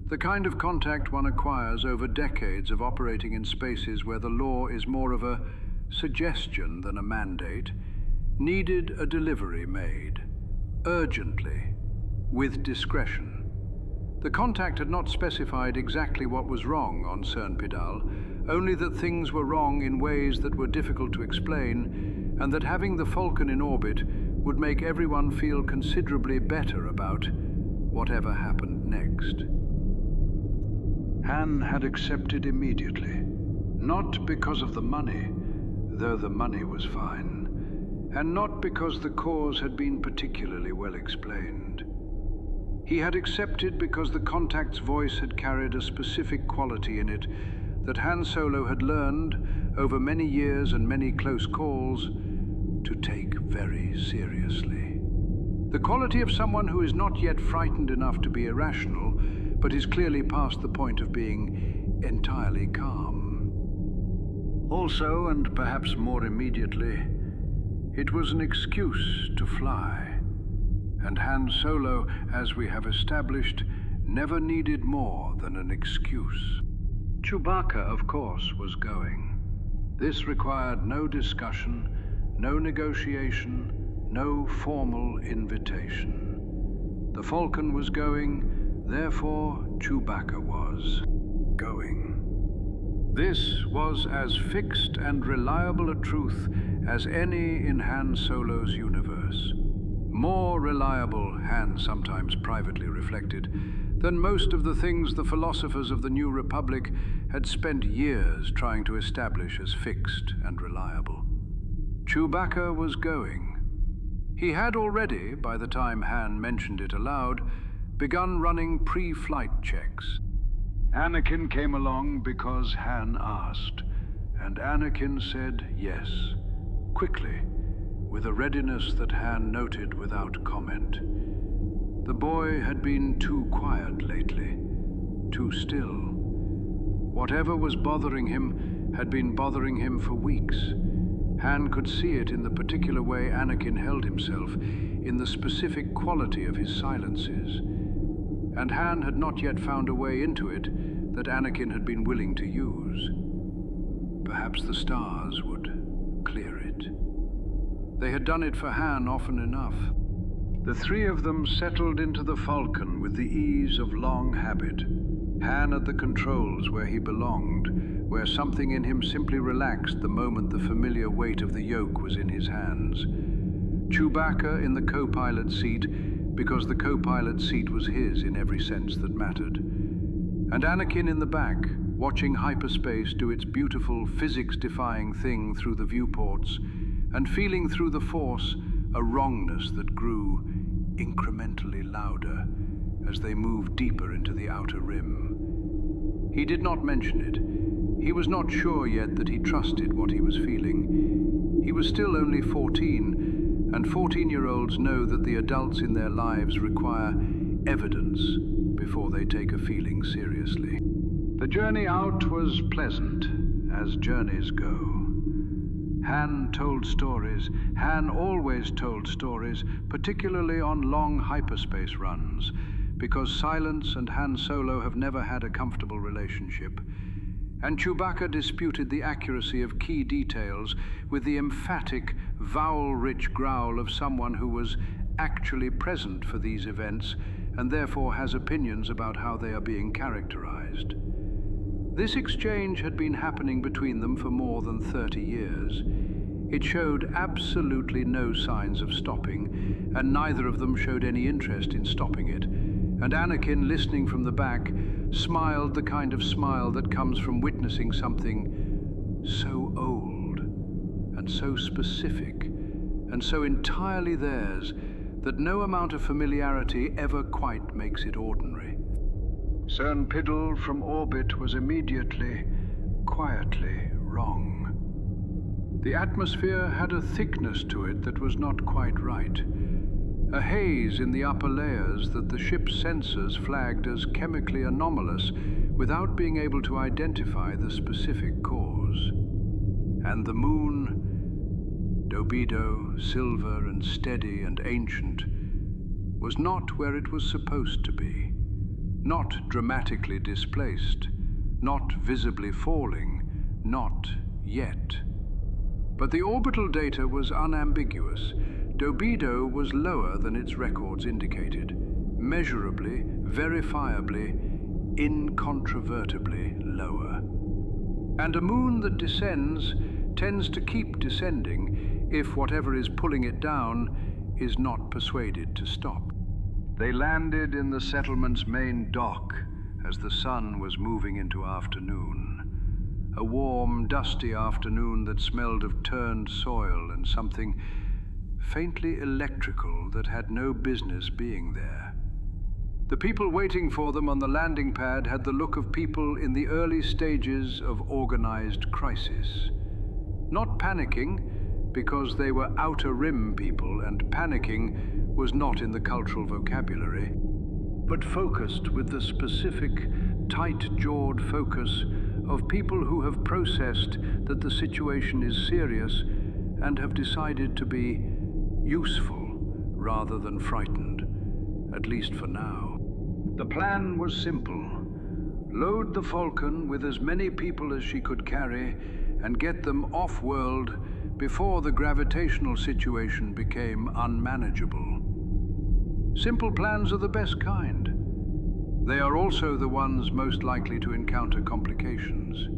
the kind of contact one acquires over decades of operating in spaces where the law is more of a suggestion than a mandate, needed a delivery made, urgently, with discretion. The contact had not specified exactly what was wrong on Sernpidal, only that things were wrong in ways that were difficult to explain, and that having the Falcon in orbit would make everyone feel considerably better about whatever happened next. Han had accepted immediately, not because of the money, though the money was fine, and not because the cause had been particularly well explained. He had accepted because the contact's voice had carried a specific quality in it that Han Solo had learned, over many years and many close calls, to take very seriously. The quality of someone who is not yet frightened enough to be irrational, but is clearly past the point of being entirely calm. Also, and perhaps more immediately, it was an excuse to fly. And Han Solo, as we have established, never needed more than an excuse. Chewbacca, of course, was going. This required no discussion, no negotiation, no formal invitation. The Falcon was going, therefore Chewbacca was going. This was as fixed and reliable a truth as any in Han Solo's universe. More reliable, Han sometimes privately reflected, than most of the things the philosophers of the New Republic had spent years trying to establish as fixed and reliable. Chewbacca was going. He had already, by the time Han mentioned it aloud, begun running pre-flight checks. Anakin came along because Han asked, and Anakin said yes, quickly, with a readiness that Han noted without comment. The boy had been too quiet lately, too still. Whatever was bothering him had been bothering him for weeks. Han could see it in the particular way Anakin held himself, in the specific quality of his silences. And Han had not yet found a way into it that Anakin had been willing to use. Perhaps the stars would clear it. They had done it for Han often enough. The three of them settled into the Falcon with the ease of long habit. Han at the controls where he belonged, where something in him simply relaxed the moment the familiar weight of the yoke was in his hands. Chewbacca in the co-pilot seat, because the co-pilot seat was his in every sense that mattered. And Anakin in the back, watching hyperspace do its beautiful physics-defying thing through the viewports, and feeling through the Force a wrongness that grew incrementally louder as they moved deeper into the outer rim. He did not mention it. He was not sure yet that he trusted what he was feeling. He was still only 14, and 14-year-olds know that the adults in their lives require evidence before they take a feeling seriously. The journey out was pleasant, as journeys go. Han told stories. Han always told stories, particularly on long hyperspace runs, because silence and Han Solo have never had a comfortable relationship. And Chewbacca disputed the accuracy of key details with the emphatic, vowel-rich growl of someone who was actually present for these events and therefore has opinions about how they are being characterized. This exchange had been happening between them for more than 30 years. It showed absolutely no signs of stopping, and neither of them showed any interest in stopping it. And Anakin, listening from the back, smiled the kind of smile that comes from witnessing something so old, and so specific, and so entirely theirs, that no amount of familiarity ever quite makes it ordinary. Sernpidal from orbit was immediately, quietly wrong. The atmosphere had a thickness to it that was not quite right. A haze in the upper layers that the ship's sensors flagged as chemically anomalous without being able to identify the specific cause. And the moon, Dobido, silver and steady and ancient, was not where it was supposed to be. Not dramatically displaced, not visibly falling, not yet. But the orbital data was unambiguous. Dobido was lower than its records indicated, measurably, verifiably, incontrovertibly lower. And a moon that descends tends to keep descending if whatever is pulling it down is not persuaded to stop. They landed in the settlement's main dock as the sun was moving into afternoon. A warm, dusty afternoon that smelled of turned soil and something faintly electrical that had no business being there. The people waiting for them on the landing pad had the look of people in the early stages of organized crisis. Not panicking, because they were outer rim people, and panicking was not in the cultural vocabulary, but focused with the specific, tight-jawed focus of people who have processed that the situation is serious and have decided to be useful rather than frightened, at least for now. The plan was simple. Load the Falcon with as many people as she could carry and get them off-world before the gravitational situation became unmanageable. Simple plans are the best kind. They are also the ones most likely to encounter complications.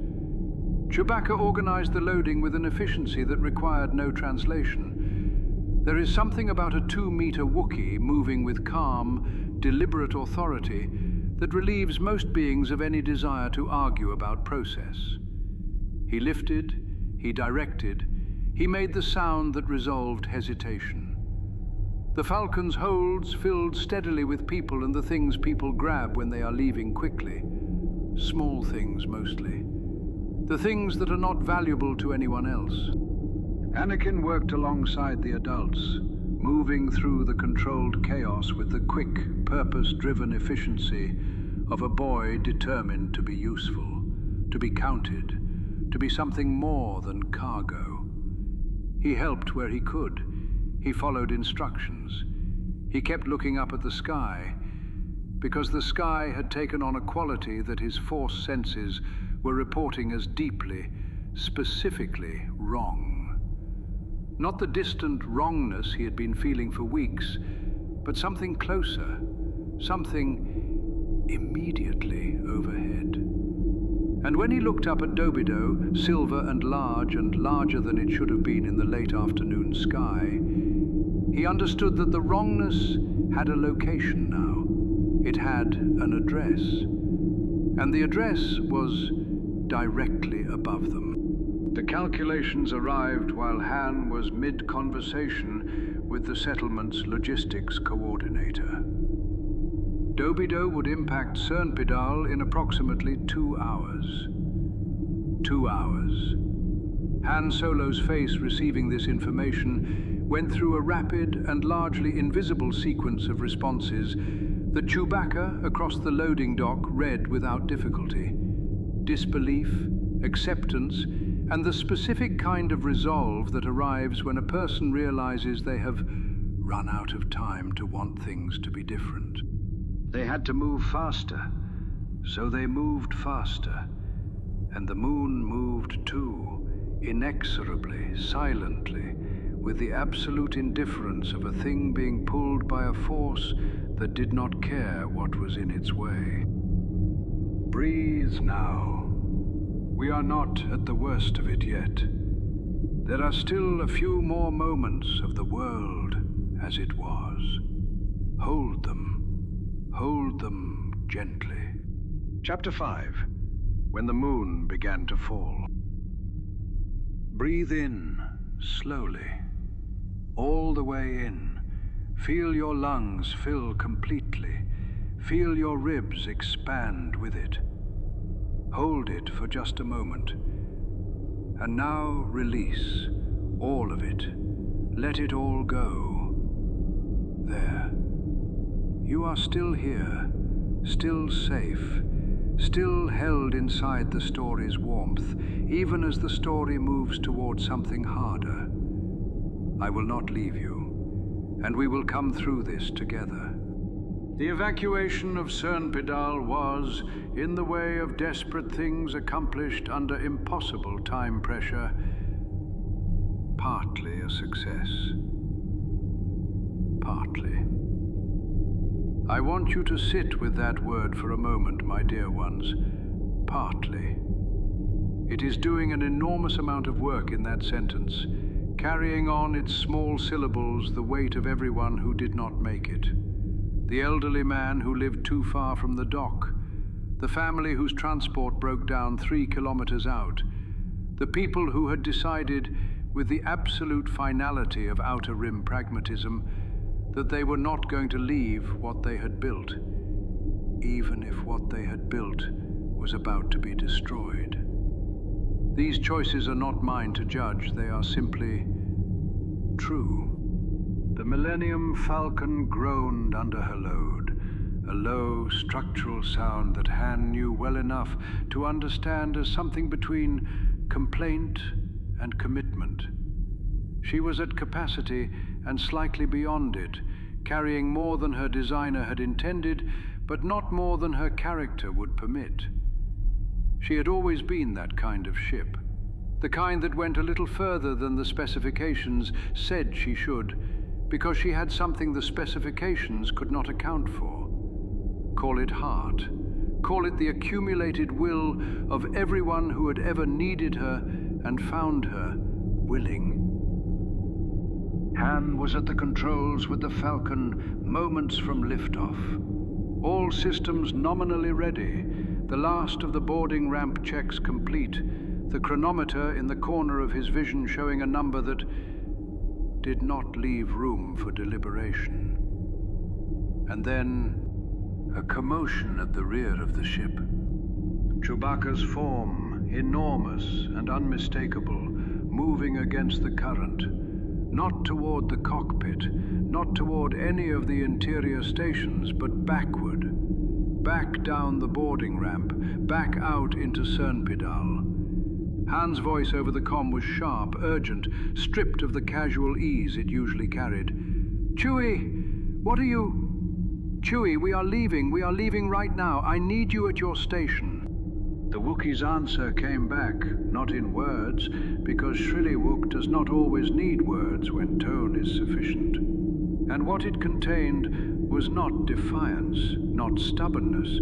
Chewbacca organized the loading with an efficiency that required no translation. There is something about a 2-meter Wookiee moving with calm, deliberate authority that relieves most beings of any desire to argue about process. He lifted, he directed, he made the sound that resolved hesitation. The Falcon's holds filled steadily with people and the things people grab when they are leaving quickly. Small things mostly. The things that are not valuable to anyone else. Anakin worked alongside the adults, moving through the controlled chaos with the quick, purpose-driven efficiency of a boy determined to be useful, to be counted, to be something more than cargo. He helped where he could. He followed instructions. He kept looking up at the sky, because the sky had taken on a quality that his Force senses were reporting as deeply, specifically wrong. Not the distant wrongness he had been feeling for weeks, but something closer, something immediately overhead. And when he looked up at Dobido, silver and larger than it should have been in the late afternoon sky, he understood that the wrongness had a location now. It had an address, and the address was directly above them. The calculations arrived while Han was mid-conversation with the settlement's logistics coordinator. Dobido would impact Sernpidal in approximately 2 hours. 2 hours. Han Solo's face receiving this information went through a rapid and largely invisible sequence of responses that Chewbacca across the loading dock read without difficulty. Disbelief, acceptance, and the specific kind of resolve that arrives when a person realizes they have run out of time to want things to be different. They had to move faster, so they moved faster, and the moon moved too, inexorably, silently, with the absolute indifference of a thing being pulled by a force that did not care what was in its way. Breathe now. We are not at the worst of it yet. There are still a few more moments of the world as it was. Hold them gently. Chapter 5. When the moon began to fall. Breathe in, slowly, all the way in. Feel your lungs fill completely. Feel your ribs expand with it. Hold it for just a moment. And now release all of it. Let it all go. There. You are still here, still safe, still held inside the story's warmth, even as the story moves towards something harder. I will not leave you, and we will come through this together. The evacuation of Sernpidal was, in the way of desperate things accomplished under impossible time pressure, partly a success. Partly. I want you to sit with that word for a moment, my dear ones. Partly. It is doing an enormous amount of work in that sentence, carrying on its small syllables the weight of everyone who did not make it. The elderly man who lived too far from the dock, the family whose transport broke down 3 kilometers out, the people who had decided, with the absolute finality of outer rim pragmatism, that they were not going to leave what they had built, even if what they had built was about to be destroyed. These choices are not mine to judge, they are simply true. The Millennium Falcon groaned under her load, a low, structural sound that Han knew well enough to understand as something between complaint and commitment. She was at capacity and slightly beyond it, carrying more than her designer had intended, but not more than her character would permit. She had always been that kind of ship, the kind that went a little further than the specifications said she should, because she had something the specifications could not account for. Call it heart, Call it the accumulated will of everyone who had ever needed her and found her willing. Han was at the controls with the Falcon moments from liftoff. All systems nominally ready, the last of the boarding ramp checks complete, the chronometer in the corner of his vision showing a number that did not leave room for deliberation. And then a commotion at the rear of the ship. Chewbacca's form, enormous and unmistakable, moving against the current, not toward the cockpit, not toward any of the interior stations, but backward, back down the boarding ramp, back out into Sernpidal. Han's voice over the comm was sharp, urgent, stripped of the casual ease it usually carried. Chewie, what are you... Chewie, we are leaving right now. I need you at your station. The Wookiee's answer came back, not in words, because Shrillywook does not always need words when tone is sufficient. And what it contained was not defiance, not stubbornness,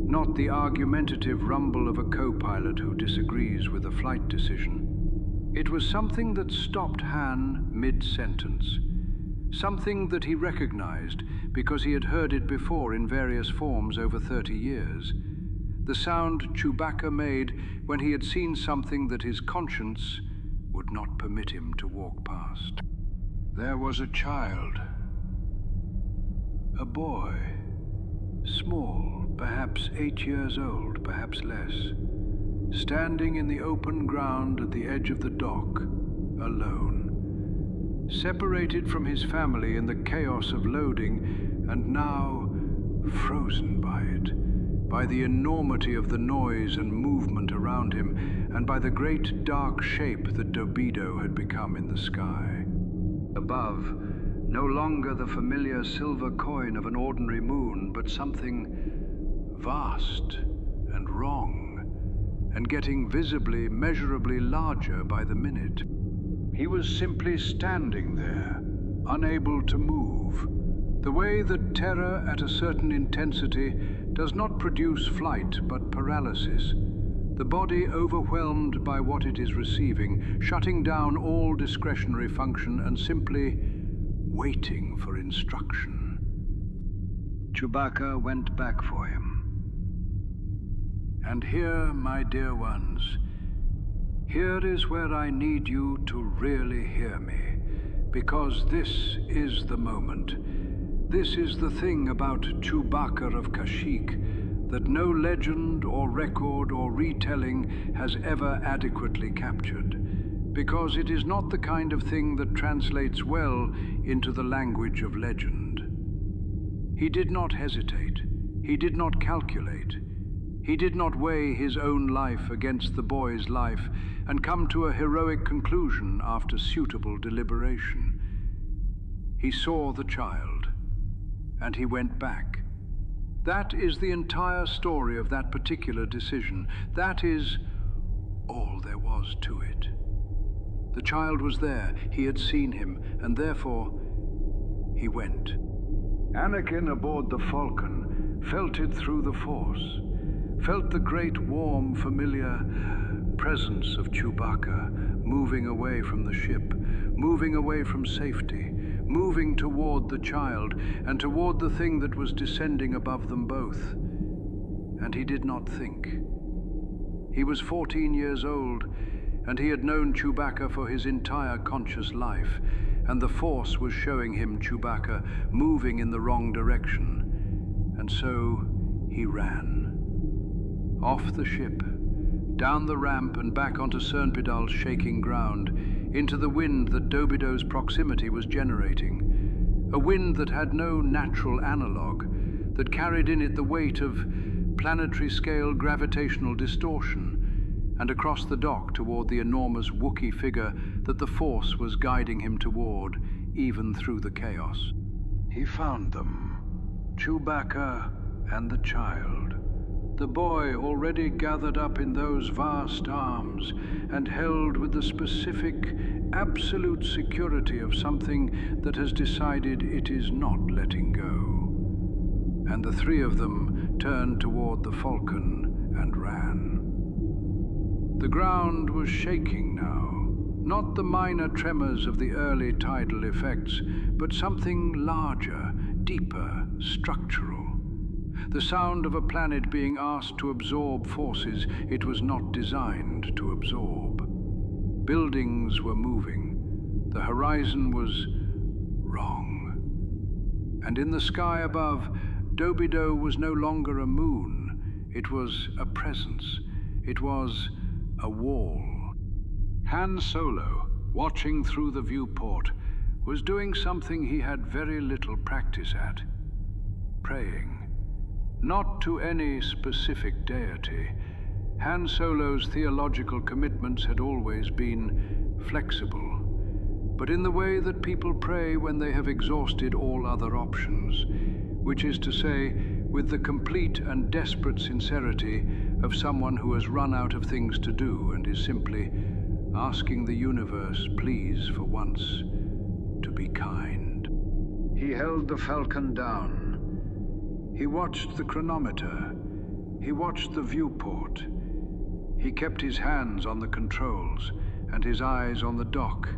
not the argumentative rumble of a co-pilot who disagrees with a flight decision. It was something that stopped Han mid-sentence. Something that he recognized because he had heard it before in various forms over 30 years. The sound Chewbacca made when he had seen something that his conscience would not permit him to walk past. There was a child. A boy. Small, perhaps 8 years old, perhaps less. Standing in the open ground at the edge of the dock, alone. Separated from his family in the chaos of loading, and now frozen by it, by the enormity of the noise and movement around him, and by the great dark shape that Dobido had become in the sky. Above, no longer the familiar silver coin of an ordinary moon, but something vast and wrong, and getting visibly, measurably larger by the minute. He was simply standing there, unable to move. The way that terror at a certain intensity does not produce flight but paralysis. The body overwhelmed by what it is receiving, shutting down all discretionary function and simply waiting for instruction. Chewbacca went back for him. And here, my dear ones, here is where I need you to really hear me, because this is the moment. This is the thing about Chewbacca of Kashyyyk that no legend or record or retelling has ever adequately captured, because it is not the kind of thing that translates well into the language of legend. He did not hesitate. He did not calculate. He did not weigh his own life against the boy's life and come to a heroic conclusion after suitable deliberation. He saw the child, and he went back. That is the entire story of that particular decision. That is all there was to it. The child was there, he had seen him, and therefore he went. Anakin aboard the Falcon felt it through the Force. Felt the great, warm, familiar presence of Chewbacca moving away from the ship, moving away from safety, moving toward the child and toward the thing that was descending above them both. And he did not think. He was 14 years old, and he had known Chewbacca for his entire conscious life, and the Force was showing him Chewbacca moving in the wrong direction. And so he ran. Off the ship, down the ramp and back onto Sernpidal's shaking ground, into the wind that Dobido's proximity was generating. A wind that had no natural analog, that carried in it the weight of planetary-scale gravitational distortion, and across the dock toward the enormous Wookiee figure that the Force was guiding him toward, even through the chaos. He found them, Chewbacca and the child. The boy already gathered up in those vast arms and held with the specific, absolute security of something that has decided it is not letting go. and the three of them turned toward the Falcon and ran. The ground was shaking now, not the minor tremors of the early tidal effects, but something larger, deeper, structural. The sound of a planet being asked to absorb forces it was not designed to absorb. Buildings were moving. The horizon was wrong. And in the sky above, Dobido was no longer a moon. It was a presence. It was a wall. Han Solo, watching through the viewport, was doing something he had very little practice at: praying. Not to any specific deity. Han Solo's theological commitments had always been flexible, but in the way that people pray when they have exhausted all other options, which is to say, with the complete and desperate sincerity of someone who has run out of things to do and is simply asking the universe, please, for once, to be kind. He held the Falcon down. He watched the chronometer. He watched the viewport. He kept his hands on the controls and his eyes on the dock,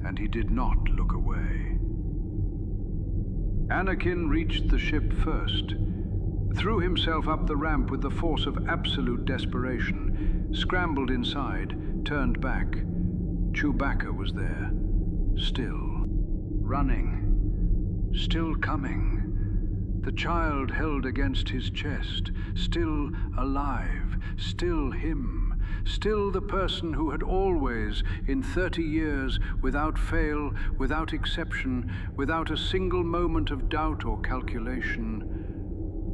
and he did not look away. Anakin reached the ship first, threw himself up the ramp with the force of absolute desperation, scrambled inside, turned back. Chewbacca was there, still, running, still coming. The child held against his chest, still alive, still him, still the person who had always, in 30 years, without fail, without exception, without a single moment of doubt or calculation,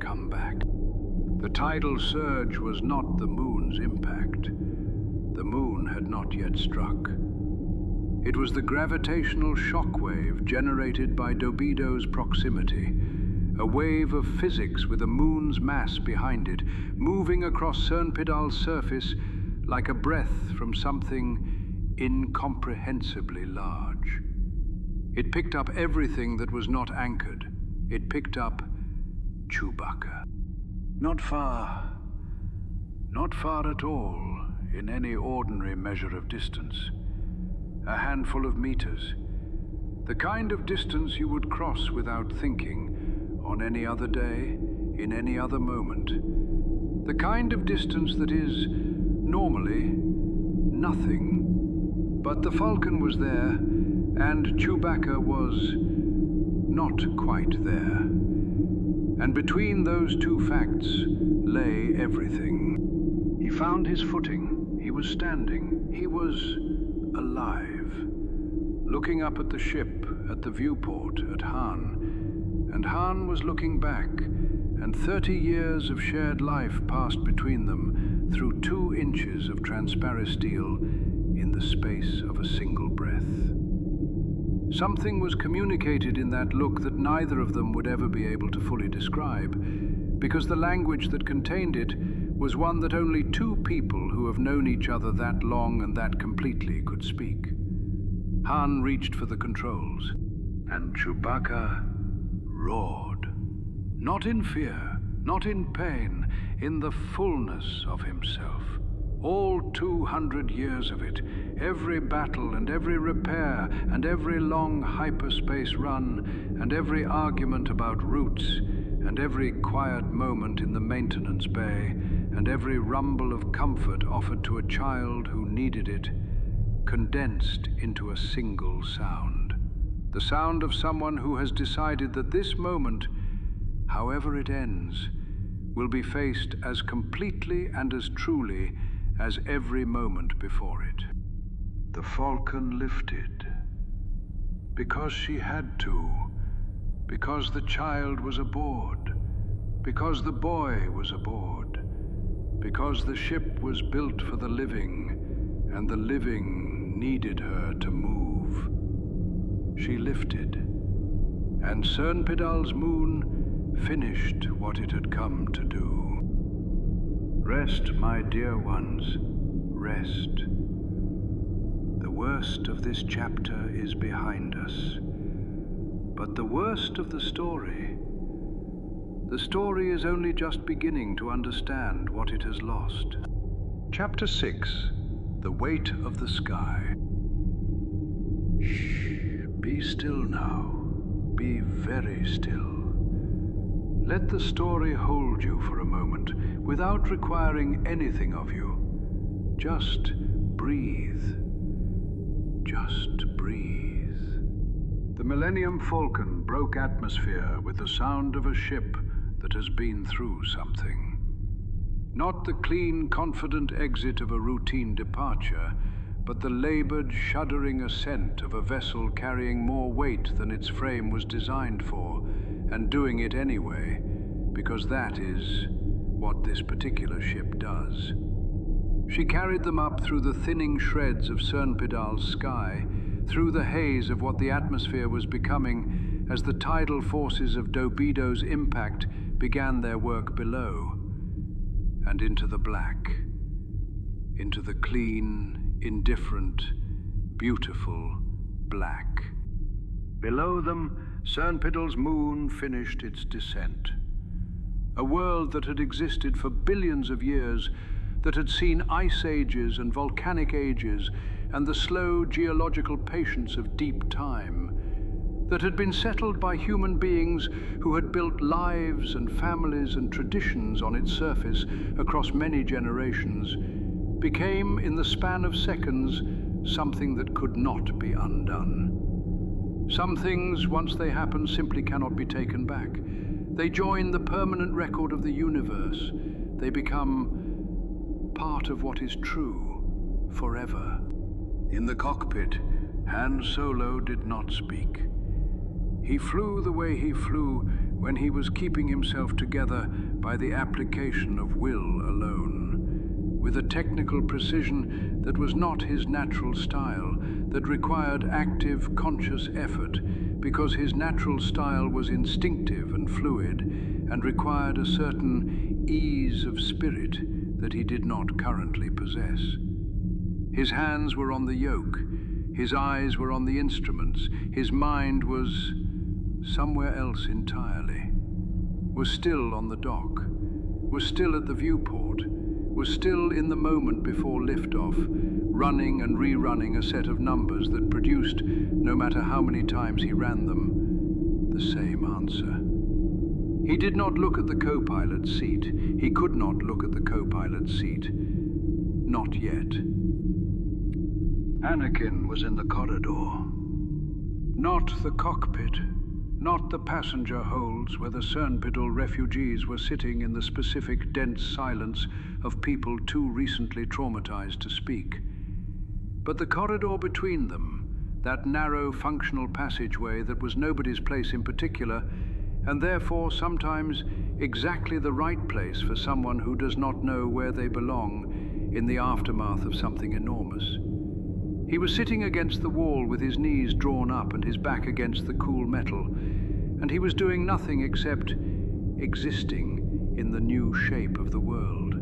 come back. The tidal surge was not the moon's impact. The moon had not yet struck. It was the gravitational shockwave generated by Dobido's proximity, a wave of physics with a moon's mass behind it, moving across Sernpidal's surface like a breath from something incomprehensibly large. It picked up everything that was not anchored. It picked up Chewbacca. Not far at all, in any ordinary measure of distance. A handful of meters. The kind of distance you would cross without thinking, on any other day, in any other moment. The kind of distance that is, normally, nothing. But the Falcon was there, and Chewbacca was not quite there. And between those two facts lay everything. He found his footing. He was standing. He was alive. Looking up at the ship, at the viewport, at Han. And Han was looking back, and 30 years of shared life passed between them through 2 inches of transparent steel in the space of a single breath. Something was communicated in that look that neither of them would ever be able to fully describe, because the language that contained it was one that only 2 people who have known each other that long and that completely could speak. Han reached for the controls, and Chewbacca roared. Not in fear, not in pain, in the fullness of himself. All 200 years of it, every battle and every repair and every long hyperspace run and every argument about routes and every quiet moment in the maintenance bay and every rumble of comfort offered to a child who needed it, condensed into a single sound. The sound of someone who has decided that this moment, however it ends, will be faced as completely and as truly as every moment before it. The Falcon lifted. Because she had to. Because the child was aboard. Because the boy was aboard. Because the ship was built for the living, and the living needed her to move. She lifted, and Sernpidal's moon finished what it had come to do. Rest, my dear ones, rest. The worst of this chapter is behind us, but the worst of the story The story is only just beginning to understand what it has lost. Chapter 6: The Weight of the Sky. Shh, be still now. Be very still. Let the story hold you for a moment, without requiring anything of you. Just breathe. Just breathe. The Millennium Falcon broke atmosphere with the sound of a ship that has been through something. Not the clean, confident exit of a routine departure, but the labored, shuddering ascent of a vessel carrying more weight than its frame was designed for, and doing it anyway, because that is what this particular ship does. She carried them up through the thinning shreds of Sernpidal's sky, through the haze of what the atmosphere was becoming as the tidal forces of Dobido's impact began their work below, and into the black, into the clean, indifferent, beautiful black. Below them, Sernpidal's moon finished its descent. A world that had existed for billions of years, that had seen ice ages and volcanic ages and the slow geological patience of deep time, that had been settled by human beings who had built lives and families and traditions on its surface across many generations, became, in the span of seconds, something that could not be undone. Some things, once they happen, simply cannot be taken back. They join the permanent record of the universe. They become part of what is true forever. In the cockpit, Han Solo did not speak. He flew the way he flew when he was keeping himself together by the application of will alone, with a technical precision that was not his natural style, that required active, conscious effort, because his natural style was instinctive and fluid, and required a certain ease of spirit that he did not currently possess. His hands were on the yoke, his eyes were on the instruments, his mind was somewhere else entirely, was still on the dock, was still at the viewport, was still in the moment before liftoff, running and rerunning a set of numbers that produced, no matter how many times he ran them, the same answer. He did not look at the co-pilot's seat. He could not look at the co-pilot's seat. Not yet. Anakin was in the corridor. Not the cockpit. Not the passenger holds where the Sernpidal refugees were sitting in the specific dense silence of people too recently traumatized to speak. But the corridor between them, that narrow functional passageway that was nobody's place in particular, and therefore sometimes exactly the right place for someone who does not know where they belong in the aftermath of something enormous. He was sitting against the wall with his knees drawn up and his back against the cool metal, and he was doing nothing except existing in the new shape of the world.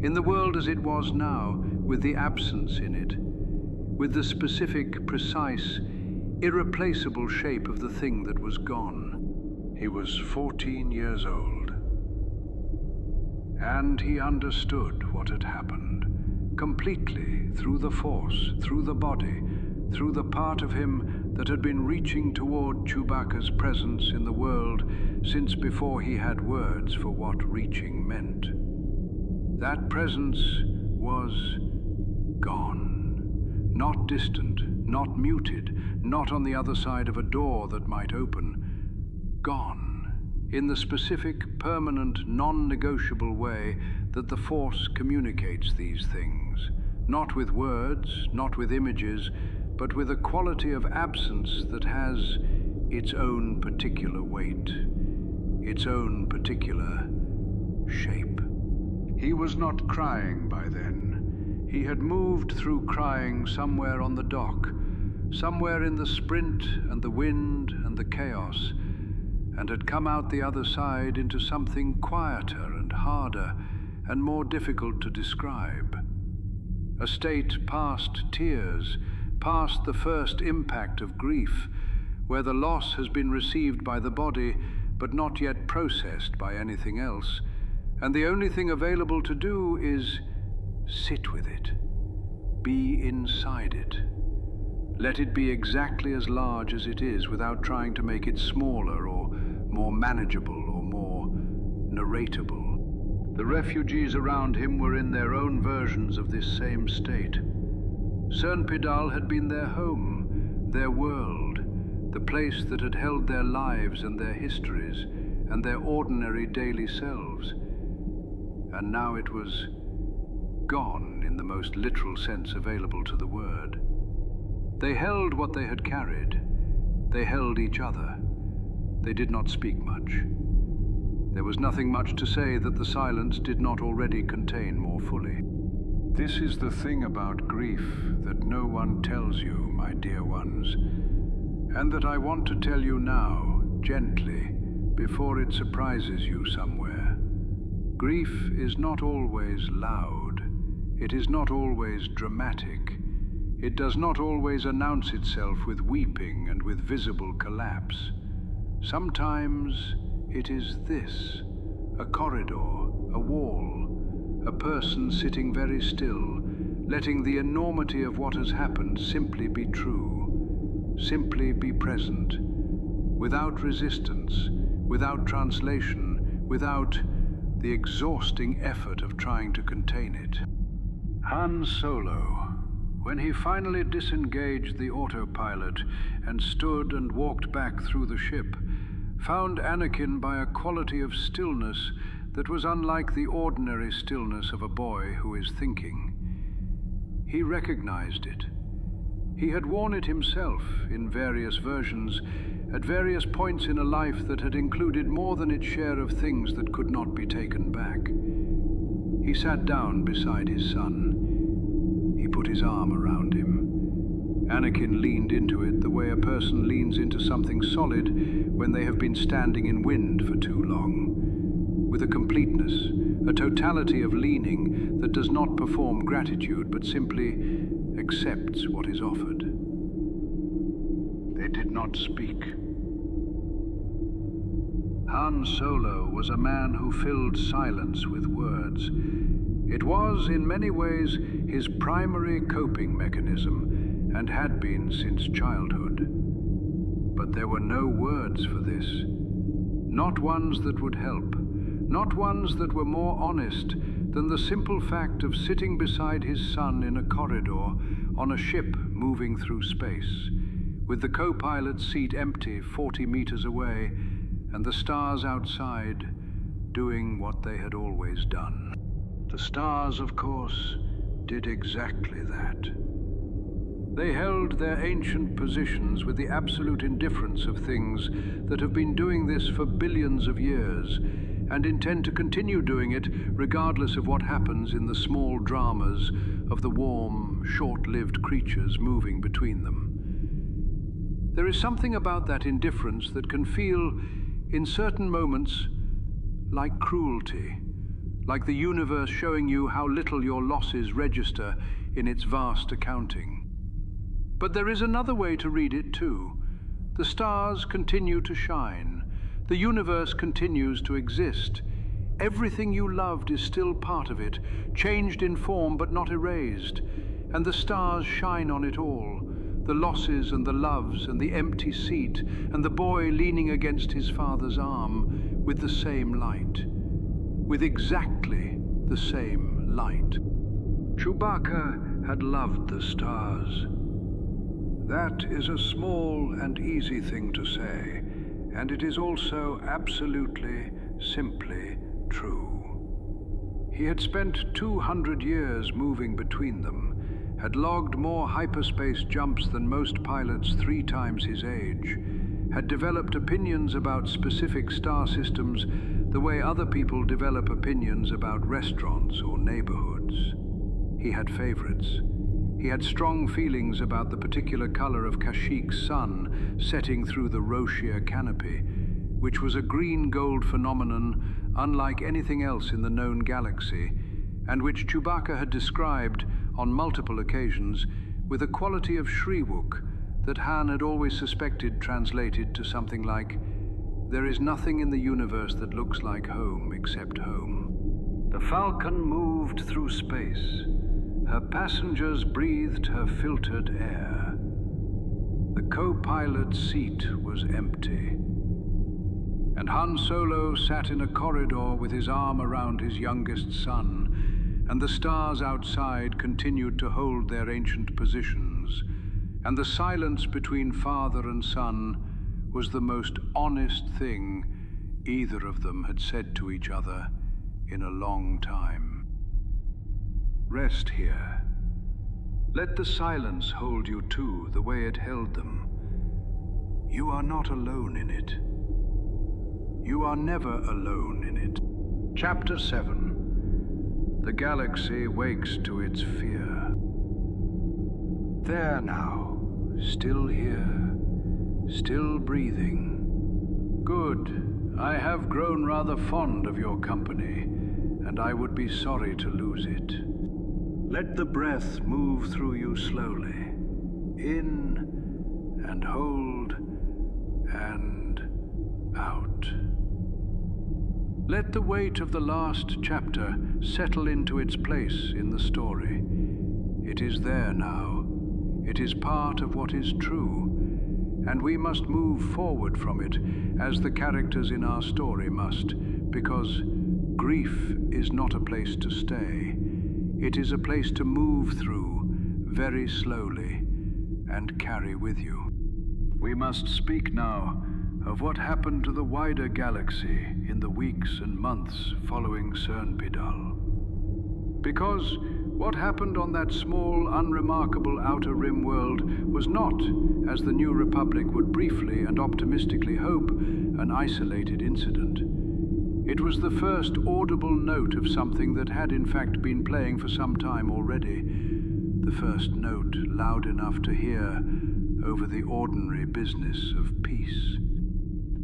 In the world as it was now, with the absence in it, with the specific, precise, irreplaceable shape of the thing that was gone. He was 14 years old, and he understood what had happened. Completely, through the Force, through the body, through the part of him that had been reaching toward Chewbacca's presence in the world since before he had words for what reaching meant. That presence was gone. Not distant, not muted, not on the other side of a door that might open. Gone. In the specific, permanent, non-negotiable way that the Force communicates these things. Not with words, not with images, but with a quality of absence that has its own particular weight, its own particular shape. He was not crying by then. He had moved through crying somewhere on the dock, somewhere in the sprint and the wind and the chaos, and had come out the other side into something quieter and harder and more difficult to describe. A state past tears, past the first impact of grief, where the loss has been received by the body, but not yet processed by anything else, and the only thing available to do is sit with it, be inside it. Let it be exactly as large as it is without trying to make it smaller or more manageable or more narratable. The refugees around him were in their own versions of this same state. Sernpidal had been their home, their world, the place that had held their lives and their histories and their ordinary daily selves. And now it was gone in the most literal sense available to the word. They held what they had carried. They held each other. They did not speak much. There was nothing much to say that the silence did not already contain more fully. This is the thing about grief that no one tells you, my dear ones, and that I want to tell you now, gently, before it surprises you somewhere. Grief is not always loud. It is not always dramatic. It does not always announce itself with weeping and with visible collapse. Sometimes it is this: a corridor, a wall, a person sitting very still, letting the enormity of what has happened simply be true, simply be present, without resistance, without translation, without the exhausting effort of trying to contain it. Han Solo, when he finally disengaged the autopilot and stood and walked back through the ship, found Anakin by a quality of stillness that was unlike the ordinary stillness of a boy who is thinking. He recognized it. He had worn it himself in various versions, at various points in a life that had included more than its share of things that could not be taken back. He sat down beside his son. He put his arm around him. Anakin leaned into it the way a person leans into something solid when they have been standing in wind for too long, with a completeness, a totality of leaning that does not perform gratitude but simply accepts what is offered. They did not speak. Han Solo was a man who filled silence with words. It was, in many ways, his primary coping mechanism, and had been since childhood. But there were no words for this. Not ones that would help. Not ones that were more honest than the simple fact of sitting beside his son in a corridor on a ship moving through space, with the co-pilot's seat empty 40 meters away, and the stars outside doing what they had always done. The stars, of course, did exactly that. They held their ancient positions with the absolute indifference of things that have been doing this for billions of years, and intend to continue doing it regardless of what happens in the small dramas of the warm, short-lived creatures moving between them. There is something about that indifference that can feel, in certain moments, like cruelty, like the universe showing you how little your losses register in its vast accounting. But there is another way to read it too. The stars continue to shine. The universe continues to exist. Everything you loved is still part of it, changed in form but not erased. And the stars shine on it all. The losses and the loves and the empty seat and the boy leaning against his father's arm with the same light. With exactly the same light. Chewbacca had loved the stars. That is a small and easy thing to say, and it is also absolutely, simply true. He had spent 200 years moving between them, had logged more hyperspace jumps than most pilots 3 times his age, had developed opinions about specific star systems the way other people develop opinions about restaurants or neighborhoods. He had favorites. He had strong feelings about the particular color of Kashyyyk's sun setting through the Roshia canopy, which was a green-gold phenomenon unlike anything else in the known galaxy, and which Chewbacca had described on multiple occasions with a quality of Shriwook that Han had always suspected translated to something like, There is nothing in the universe that looks like home except home. The Falcon moved through space. Her passengers breathed her filtered air. The co-pilot's seat was empty. And Han Solo sat in a corridor with his arm around his youngest son, and the stars outside continued to hold their ancient positions, and the silence between father and son was the most honest thing either of them had said to each other in a long time. Rest here. Let the silence hold you too, the way it held them. You are not alone in it. You are never alone in it. Chapter 7. The galaxy wakes to its fear. There now, still here, still breathing. Good. I have grown rather fond of your company, and I would be sorry to lose it. Let the breath move through you slowly. In and hold and out. Let the weight of the last chapter settle into its place in the story. It is there now. It is part of what is true, and we must move forward from it as the characters in our story must, because grief is not a place to stay. It is a place to move through very slowly and carry with you. We must speak now of what happened to the wider galaxy in the weeks and months following Sernpidal. Because what happened on that small, unremarkable outer rim world was not, as the New Republic would briefly and optimistically hope, an isolated incident. It was the first audible note of something that had in fact been playing for some time already. The first note loud enough to hear over the ordinary business of peace.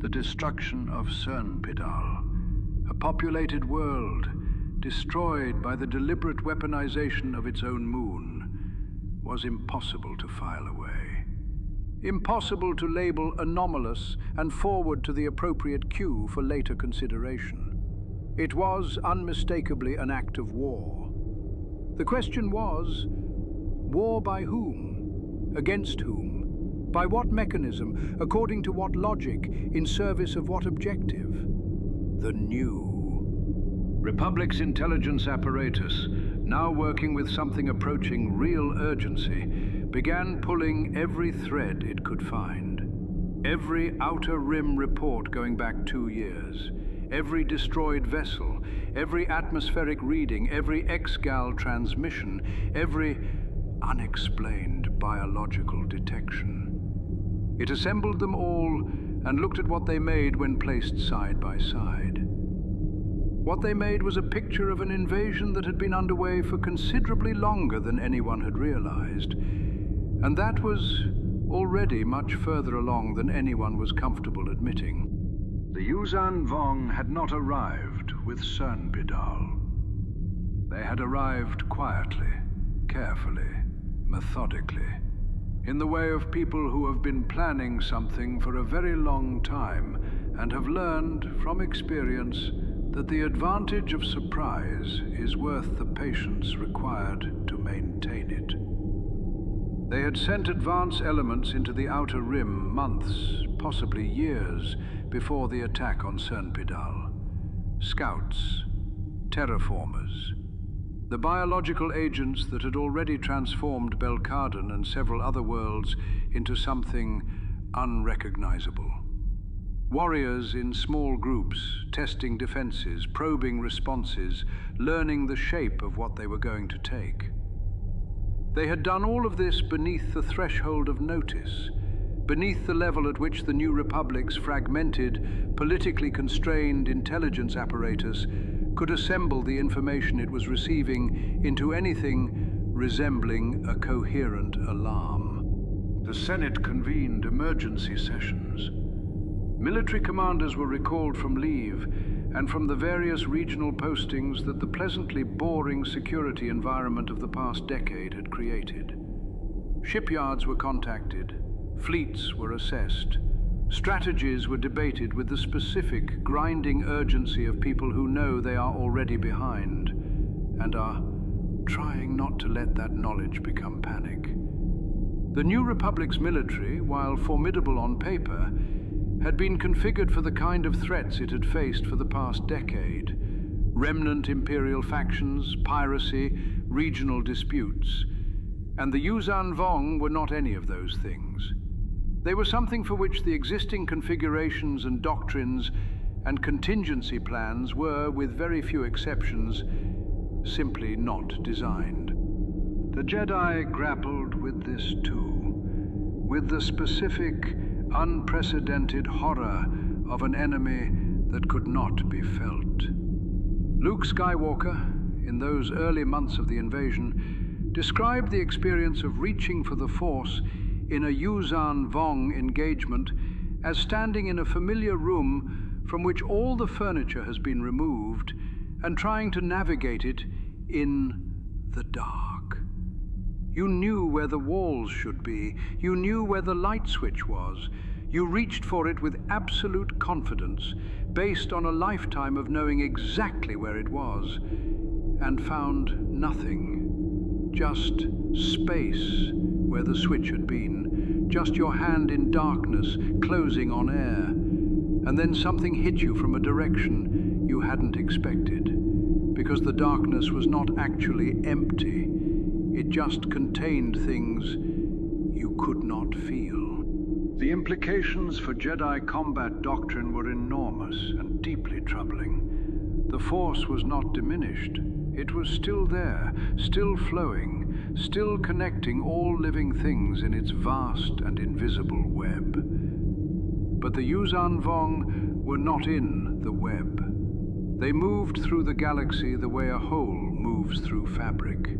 The destruction of Sernpidal, a populated world destroyed by the deliberate weaponization of its own moon, was impossible to file away. Impossible to label anomalous and forward to the appropriate queue for later consideration. It was unmistakably an act of war. The question was, war by whom? Against whom? By what mechanism? According to what logic? In service of what objective? The new. Republic's intelligence apparatus, now working with something approaching real urgency, began pulling every thread it could find. Every outer rim report going back 2 years, every destroyed vessel, every atmospheric reading, every X-gal transmission, every unexplained biological detection. It assembled them all and looked at what they made when placed side by side. What they made was a picture of an invasion that had been underway for considerably longer than anyone had realized, and that was already much further along than anyone was comfortable admitting. The Yuuzhan Vong had not arrived with Sernpidal. They had arrived quietly, carefully, methodically, in the way of people who have been planning something for a very long time and have learned from experience that the advantage of surprise is worth the patience required to maintain it. They had sent advance elements into the outer rim months, possibly years, before the attack on Sernpidal. Scouts, terraformers, the biological agents that had already transformed Belkaden and several other worlds into something unrecognizable. Warriors in small groups, testing defenses, probing responses, learning the shape of what they were going to take. They had done all of this beneath the threshold of notice, beneath the level at which the New Republic's fragmented, politically constrained intelligence apparatus could assemble the information it was receiving into anything resembling a coherent alarm. The Senate convened emergency sessions. Military commanders were recalled from leave and from the various regional postings that the pleasantly boring security environment of the past decade had created. Shipyards were contacted, fleets were assessed, Strategies were debated with the specific, grinding urgency of people who know they are already behind and are trying not to let that knowledge become panic. The New Republic's military, while formidable on paper, had been configured for the kind of threats it had faced for the past decade: remnant imperial factions, piracy, regional disputes. And the Yuuzhan Vong were not any of those things. They were something for which the existing configurations and doctrines and contingency plans were, with very few exceptions, simply not designed. The Jedi grappled with this too, with the specific, unprecedented horror of an enemy that could not be felt. Luke Skywalker, in those early months of the invasion, described the experience of reaching for the Force in a Yuuzhan Vong engagement as standing in a familiar room from which all the furniture has been removed and trying to navigate it in the dark. You knew where the walls should be. You knew where the light switch was. You reached for it with absolute confidence, based on a lifetime of knowing exactly where it was, and found nothing. Just space where the switch had been, just your hand in darkness, closing on air. And then something hit you from a direction you hadn't expected, because the darkness was not actually empty. It just contained things you could not feel. The implications for Jedi combat doctrine were enormous and deeply troubling. The Force was not diminished. It was still there, still flowing, still connecting all living things in its vast and invisible web. But the Yuuzhan Vong were not in the web. They moved through the galaxy the way a whole moves through fabric,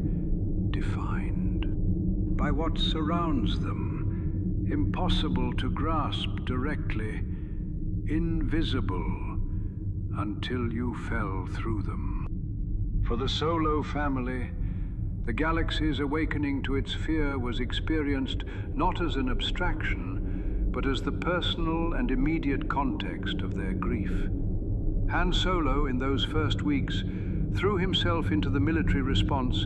defined by what surrounds them, impossible to grasp directly, invisible until you fell through them. For the Solo family, the galaxy's awakening to its fear was experienced not as an abstraction, but as the personal and immediate context of their grief. Han Solo, in those first weeks, threw himself into the military response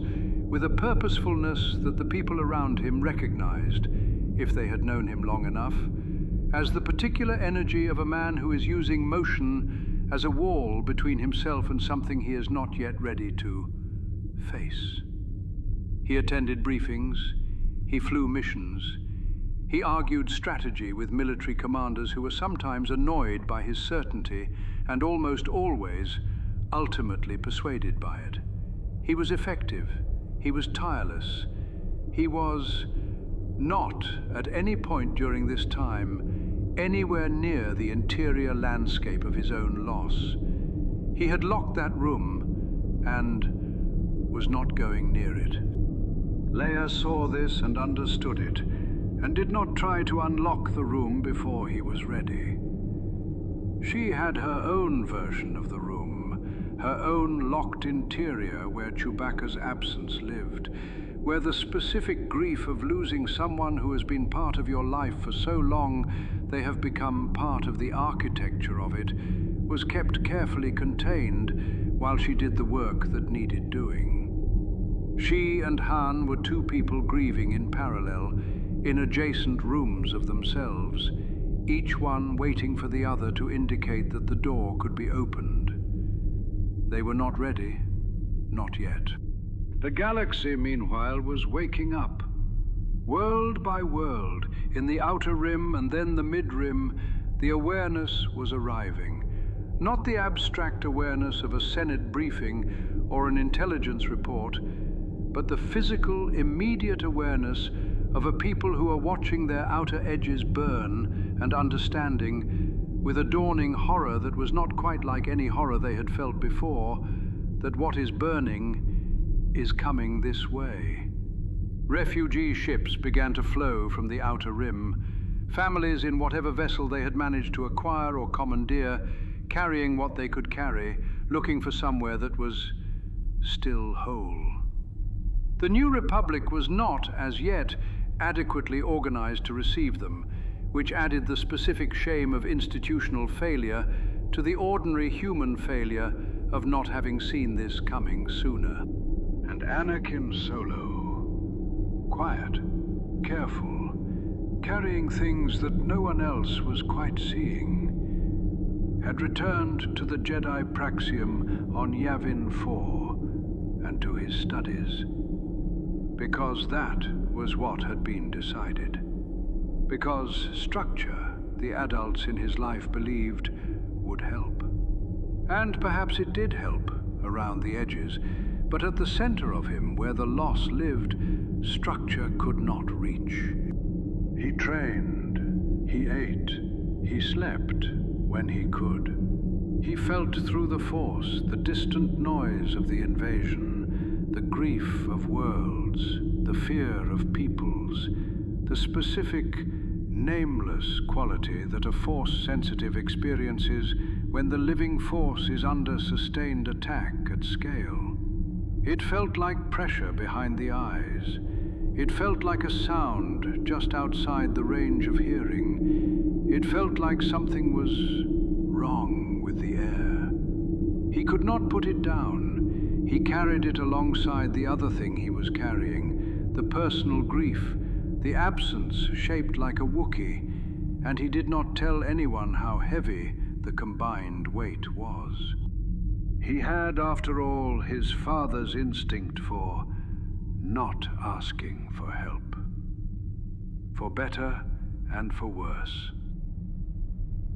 with a purposefulness that the people around him recognized, if they had known him long enough, as the particular energy of a man who is using motion as a wall between himself and something he is not yet ready to face. He attended briefings, he flew missions, he argued strategy with military commanders who were sometimes annoyed by his certainty and almost always ultimately persuaded by it. He was effective, he was tireless, he was not at any point during this time anywhere near the interior landscape of his own loss. He had locked that room and was not going near it. Leia saw this and understood it, and did not try to unlock the room before he was ready. She had her own version of the room, her own locked interior where Chewbacca's absence lived, where the specific grief of losing someone who has been part of your life for so long they have become part of the architecture of it, was kept carefully contained while she did the work that needed doing. She and Han were two people grieving in parallel, in adjacent rooms of themselves, each one waiting for the other to indicate that the door could be opened. They were not ready, not yet. The galaxy, meanwhile, was waking up. World by world, in the outer rim and then the mid-rim, the awareness was arriving. Not the abstract awareness of a Senate briefing or an intelligence report, but the physical, immediate awareness of a people who are watching their outer edges burn and understanding, with a dawning horror that was not quite like any horror they had felt before, that what is burning is coming this way. Refugee ships began to flow from the outer rim, families in whatever vessel they had managed to acquire or commandeer, carrying what they could carry, looking for somewhere that was still whole. The New Republic was not, as yet, adequately organized to receive them, which added the specific shame of institutional failure to the ordinary human failure of not having seen this coming sooner. And Anakin Solo, quiet, careful, carrying things that no one else was quite seeing, had returned to the Jedi Praxium on Yavin 4 and to his studies, because that was what had been decided. Because structure, the adults in his life believed, would help. And perhaps it did help around the edges, but at the center of him, where the loss lived, structure could not reach. He trained, he ate, he slept when he could. He felt through the Force the distant noise of the invasion, the grief of worlds, the fear of peoples, the specific, nameless quality that a Force-sensitive experiences when the living Force is under sustained attack at scale. It felt like pressure behind the eyes. It felt like a sound just outside the range of hearing. It felt like something was wrong with the air. He could not put it down. He carried it alongside the other thing he was carrying, the personal grief, the absence shaped like a Wookiee, and he did not tell anyone how heavy the combined weight was. He had, after all, his father's instinct for not asking for help, for better and for worse.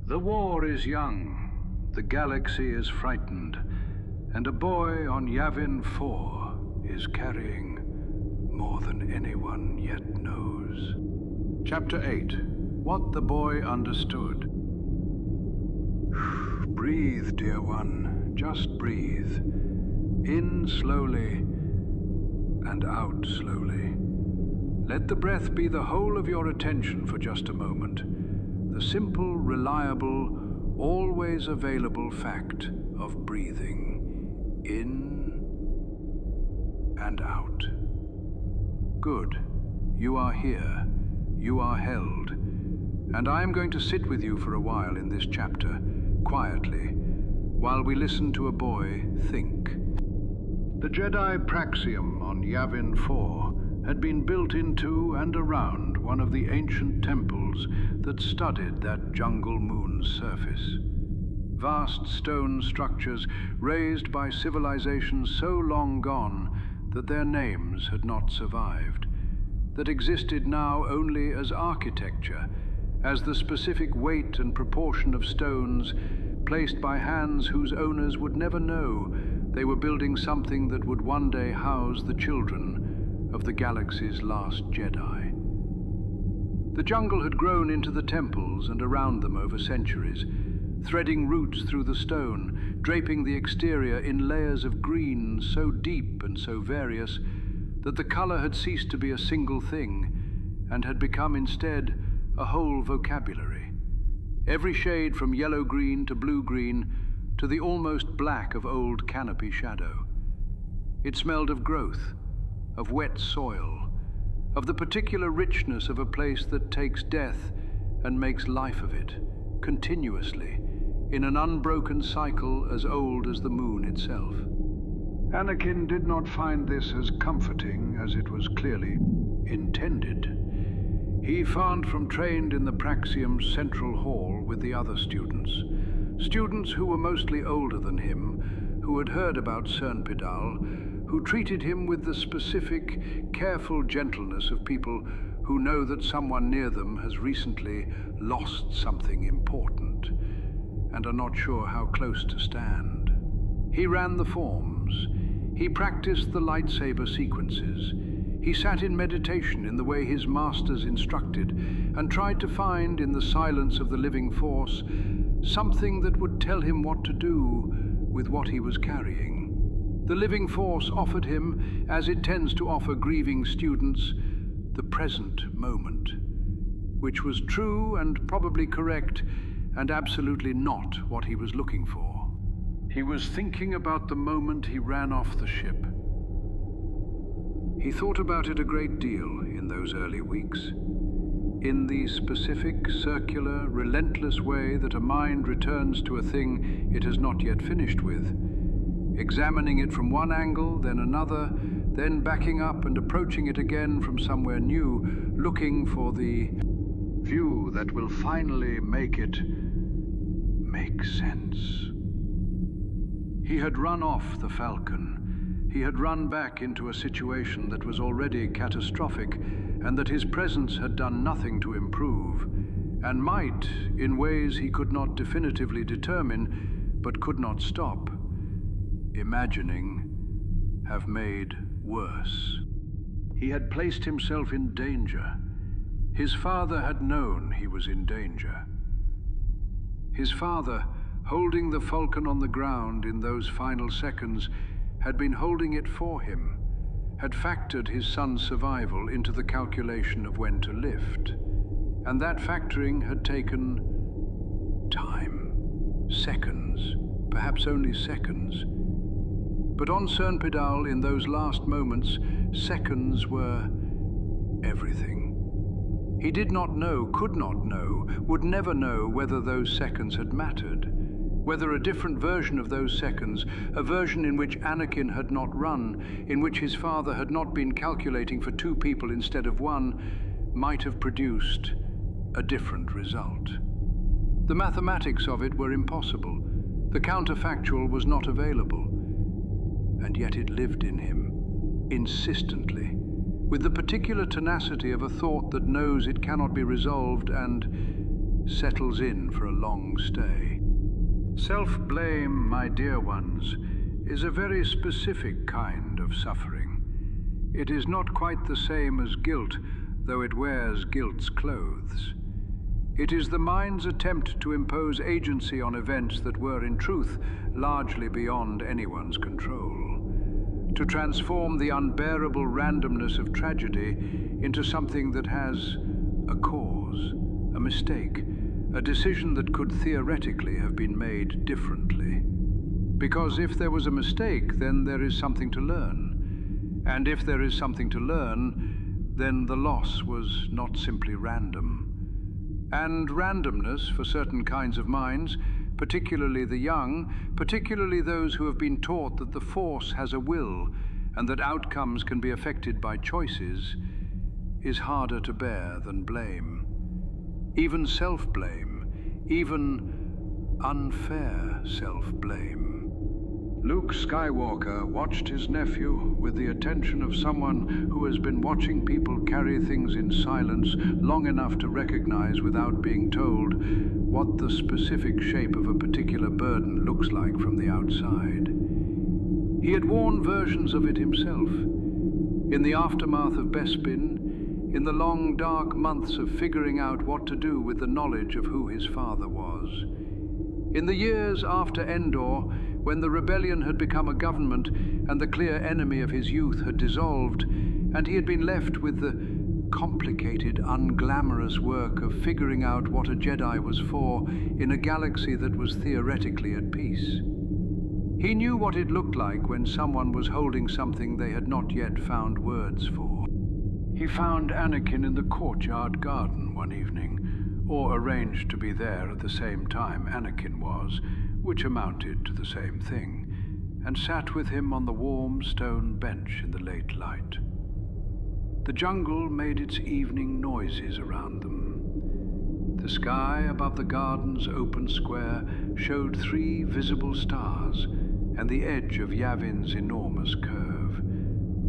The war is young, the galaxy is frightened, and a boy on Yavin 4 is carrying more than anyone yet knows. Chapter 8. What the Boy Understood. Breathe, dear one, just breathe. In slowly and out slowly. Let the breath be the whole of your attention for just a moment. The simple, reliable, always available fact of breathing in and out. Good. You are here. You are held. And I am going to sit with you for a while in this chapter, quietly, while we listen to a boy think. The Jedi Praxium on Yavin 4 had been built into and around one of the ancient temples that studded that jungle moon's surface. Vast stone structures raised by civilizations so long gone that their names had not survived, that existed now only as architecture, as the specific weight and proportion of stones placed by hands whose owners would never know they were building something that would one day house the children of the galaxy's last Jedi. The jungle had grown into the temples and around them over centuries, threading roots through the stone, draping the exterior in layers of green so deep and so various that the color had ceased to be a single thing and had become instead a whole vocabulary. Every shade from yellow-green to blue-green to the almost black of old canopy shadow. It smelled of growth, of wet soil, of the particular richness of a place that takes death and makes life of it, continuously, in an unbroken cycle as old as the moon itself. Anakin did not find this as comforting as it was clearly intended. He found from trained in the Praxium's central hall with the other students who were mostly older than him, who had heard about Sernpidal, who treated him with the specific, careful gentleness of people who know that someone near them has recently lost something important and are not sure how close to stand. He ran the forms. He practiced the lightsaber sequences. He sat in meditation in the way his masters instructed and tried to find in the silence of the living Force something that would tell him what to do with what he was carrying. The living Force offered him, as it tends to offer grieving students, the present moment, which was true and probably correct and absolutely not what he was looking for. He was thinking about the moment he ran off the ship. He thought about it a great deal in those early weeks. in the specific, circular, relentless way that a mind returns to a thing it has not yet finished with, examining it from one angle, then another, then backing up and approaching it again from somewhere new, looking for the view that will finally make it make sense. He had run off the Falcon. He had run back into a situation that was already catastrophic, and that his presence had done nothing to improve, and might, in ways he could not definitively determine, but could not stop, imagining, have made worse. He had placed himself in danger. His father had known he was in danger. His father, holding the Falcon on the ground in those final seconds, had been holding it for him, had factored his son's survival into the calculation of when to lift. And that factoring had taken time, seconds, perhaps only seconds. But on Sernpidal, in those last moments, seconds were everything. He did not know, could not know, would never know whether those seconds had mattered, whether a different version of those seconds, a version in which Anakin had not run, in which his father had not been calculating for two people instead of one, might have produced a different result. The mathematics of it were impossible. The counterfactual was not available. And yet it lived in him, insistently, with the particular tenacity of a thought that knows it cannot be resolved and settles in for a long stay. Self-blame, my dear ones, is a very specific kind of suffering. It is not quite the same as guilt, though it wears guilt's clothes. It is the mind's attempt to impose agency on events that were, in truth, largely beyond anyone's control. To transform the unbearable randomness of tragedy into something that has a cause, a mistake, a decision that could theoretically have been made differently. Because if there was a mistake, then there is something to learn. And if there is something to learn, then the loss was not simply random. And randomness, for certain kinds of minds, particularly the young, particularly those who have been taught that the Force has a will and that outcomes can be affected by choices, is harder to bear than blame. Even self-blame, even unfair self-blame. Luke Skywalker watched his nephew with the attention of someone who has been watching people carry things in silence long enough to recognize without being told what the specific shape of a particular burden looks like from the outside. He had worn versions of it himself. In the aftermath of Bespin, in the long, dark months of figuring out what to do with the knowledge of who his father was. In the years after Endor, when the rebellion had become a government and the clear enemy of his youth had dissolved, and he had been left with the complicated, unglamorous work of figuring out what a Jedi was for in a galaxy that was theoretically at peace. He knew what it looked like when someone was holding something they had not yet found words for. He found Anakin in the courtyard garden one evening, or arranged to be there at the same time Anakin was, which amounted to the same thing, and sat with him on the warm stone bench in the late light. The jungle made its evening noises around them. The sky above the garden's open square showed 3 visible stars, and the edge of Yavin's enormous curve,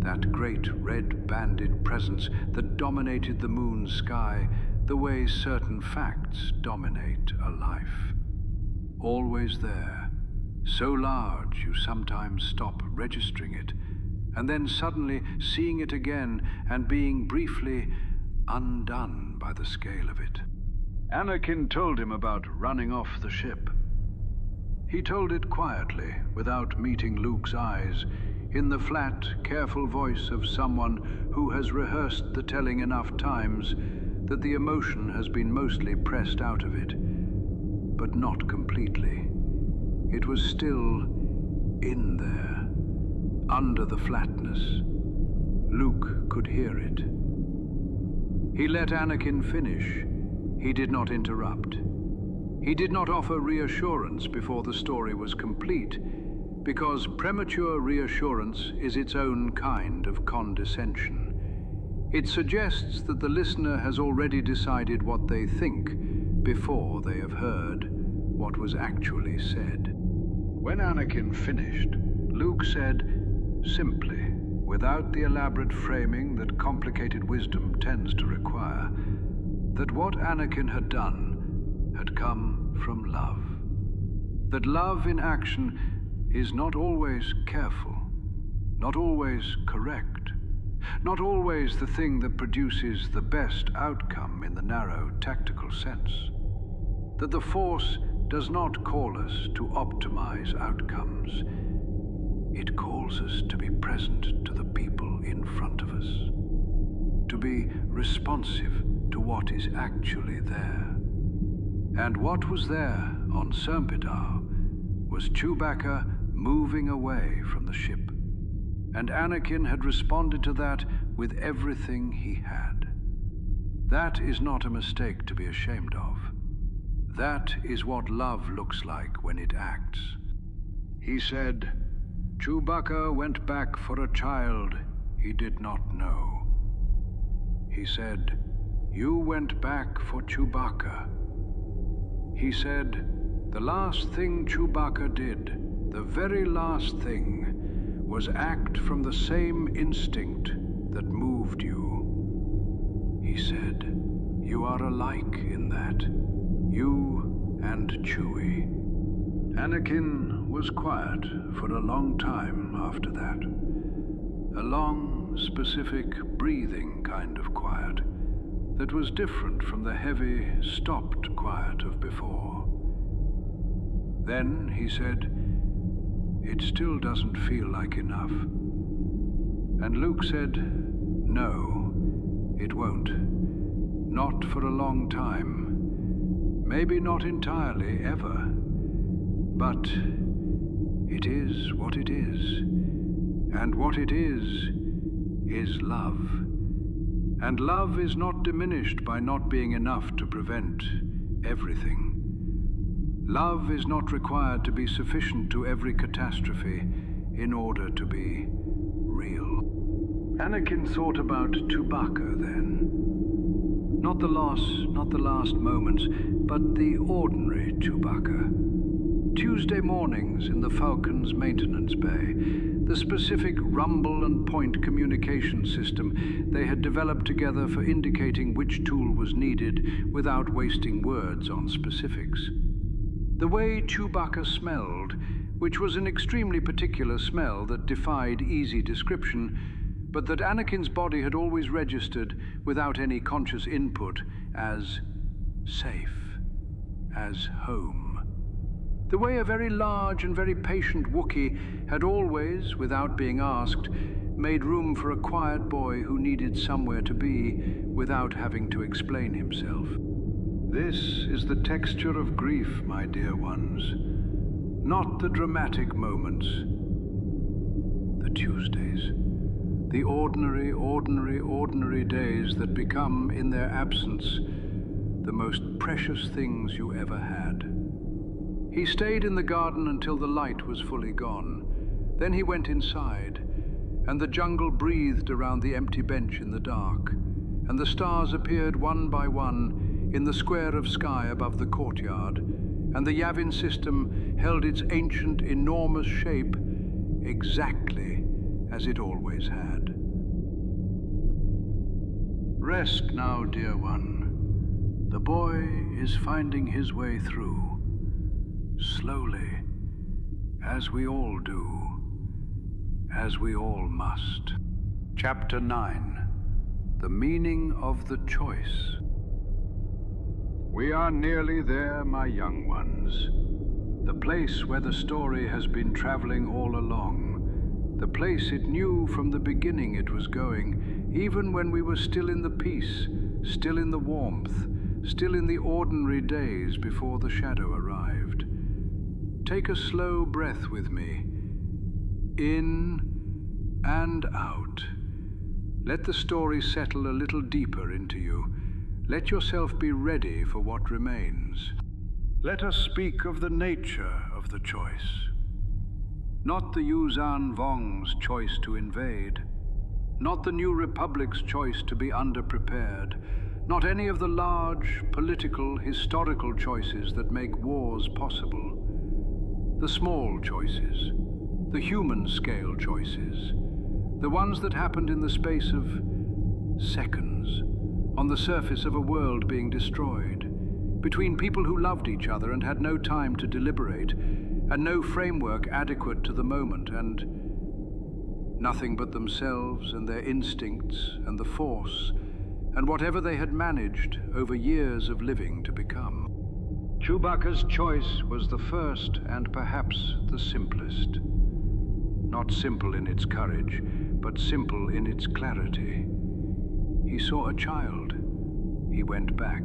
that great red-banded presence that dominated the moon's sky the way certain facts dominate a life. Always there, so large you sometimes stop registering it, and then suddenly seeing it again and being briefly undone by the scale of it. Anakin told him about running off the ship. He told it quietly, without meeting Luke's eyes, in the flat, careful voice of someone who has rehearsed the telling enough times that the emotion has been mostly pressed out of it, but not completely. It was still in there, under the flatness. Luke could hear it. He let Anakin finish. He did not interrupt. He did not offer reassurance before the story was complete, because premature reassurance is its own kind of condescension. It suggests that the listener has already decided what they think before they have heard what was actually said. When Anakin finished, Luke said, simply, without the elaborate framing that complicated wisdom tends to require, that what Anakin had done had come from love. That love in action is not always careful, not always correct, not always the thing that produces the best outcome in the narrow tactical sense. That the Force does not call us to optimize outcomes. It calls us to be present to the people in front of us, to be responsive to what is actually there. And what was there on Sernpidal was Chewbacca moving away from the ship. And Anakin had responded to that with everything he had. That is not a mistake to be ashamed of. That is what love looks like when it acts. He said, Chewbacca went back for a child he did not know. He said, you went back for Chewbacca. He said, the last thing Chewbacca did, the very last thing, was act from the same instinct that moved you. He said, you are alike in that, you and Chewie. Anakin was quiet for a long time after that. A long, specific, breathing kind of quiet that was different from the heavy, stopped quiet of before. Then he said, it still doesn't feel like enough. And Luke said, no, it won't. Not for a long time. Maybe not entirely, ever. But it is what it is. And what it is love. And love is not diminished by not being enough to prevent everything. Love is not required to be sufficient to every catastrophe in order to be real. Anakin thought about Chewbacca then. Not the loss, not the last moments, but the ordinary Chewbacca. Tuesday mornings in the Falcon's maintenance bay, the specific rumble and point communication system they had developed together for indicating which tool was needed without wasting words on specifics. The way Chewbacca smelled, which was an extremely particular smell that defied easy description, but that Anakin's body had always registered without any conscious input as safe, as home. The way a very large and very patient Wookiee had always, without being asked, made room for a quiet boy who needed somewhere to be without having to explain himself. This is the texture of grief, my dear ones. Not the dramatic moments, the Tuesdays. The ordinary, ordinary, ordinary days that become, in their absence, the most precious things you ever had. He stayed in the garden until the light was fully gone. Then he went inside, and the jungle breathed around the empty bench in the dark, and the stars appeared one by one in the square of sky above the courtyard, and the Yavin system held its ancient, enormous shape exactly as it always had. Rest now, dear one. The boy is finding his way through. Slowly, as we all do, as we all must. Chapter 9, The Meaning of the Choice. We are nearly there, my young ones. The place where the story has been traveling all along. The place it knew from the beginning it was going, even when we were still in the peace, still in the warmth, still in the ordinary days before the shadow arrived. Take a slow breath with me. In and out. Let the story settle a little deeper into you. Let yourself be ready for what remains. Let us speak of the nature of the choice. Not the Yuuzhan Vong's choice to invade, not the New Republic's choice to be underprepared, not any of the large political, historical choices that make wars possible. The small choices, the human-scale choices, the ones that happened in the space of seconds, on the surface of a world being destroyed, between people who loved each other and had no time to deliberate, and no framework adequate to the moment, and nothing but themselves and their instincts and the Force, and whatever they had managed over years of living to become. Chewbacca's choice was the first and perhaps the simplest. Not simple in its courage, but simple in its clarity. He saw a child. He went back.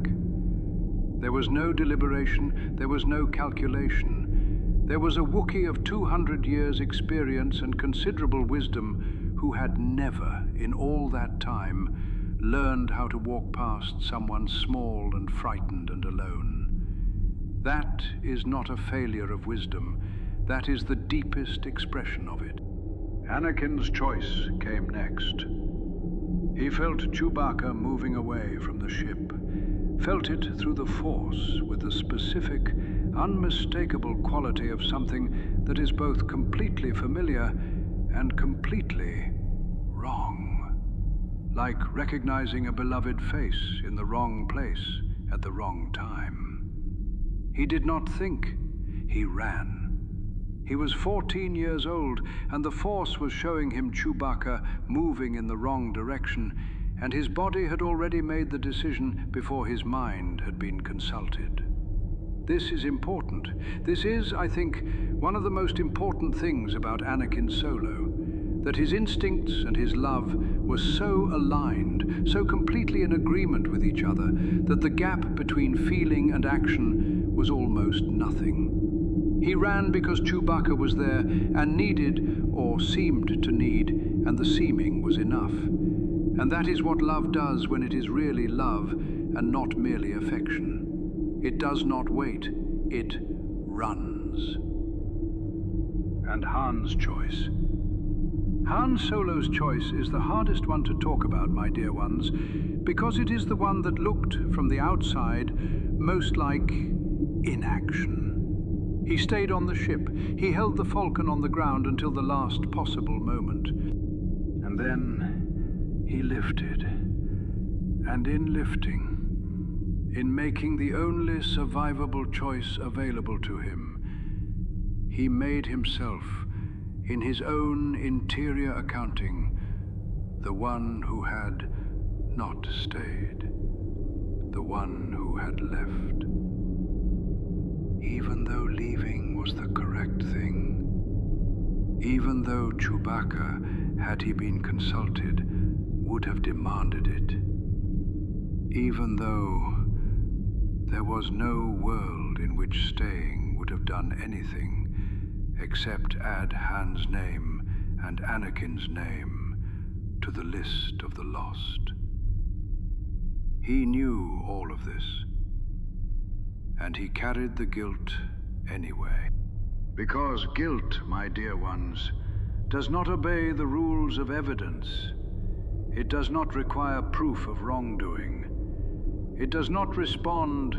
There was no deliberation, there was no calculation. There was a Wookiee of 200 years' experience and considerable wisdom who had never, in all that time, learned how to walk past someone small and frightened and alone. That is not a failure of wisdom. That is the deepest expression of it. Anakin's choice came next. He felt Chewbacca moving away from the ship, felt it through the Force with the specific, unmistakable quality of something that is both completely familiar and completely wrong. Like recognizing a beloved face in the wrong place at the wrong time. He did not think, he ran. He was 14 years old, and the Force was showing him Chewbacca moving in the wrong direction, and his body had already made the decision before his mind had been consulted. This is important. This is, I think, one of the most important things about Anakin Solo, that his instincts and his love were so aligned, so completely in agreement with each other, that the gap between feeling and action was almost nothing. He ran because Chewbacca was there and needed, or seemed to need, and the seeming was enough. And that is what love does when it is really love and not merely affection. It does not wait, it runs. And Han's choice. Han Solo's choice is the hardest one to talk about, my dear ones, because it is the one that looked, from the outside, most like inaction. He stayed on the ship. He held the Falcon on the ground until the last possible moment. And then he lifted. And in lifting, in making the only survivable choice available to him, he made himself, in his own interior accounting, the one who had not stayed, the one who had left. Even though leaving was the correct thing, even though Chewbacca, had he been consulted, would have demanded it, even though there was no world in which staying would have done anything except add Han's name and Anakin's name to the list of the lost. He knew all of this, and he carried the guilt anyway. Because guilt, my dear ones, does not obey the rules of evidence. It does not require proof of wrongdoing. It does not respond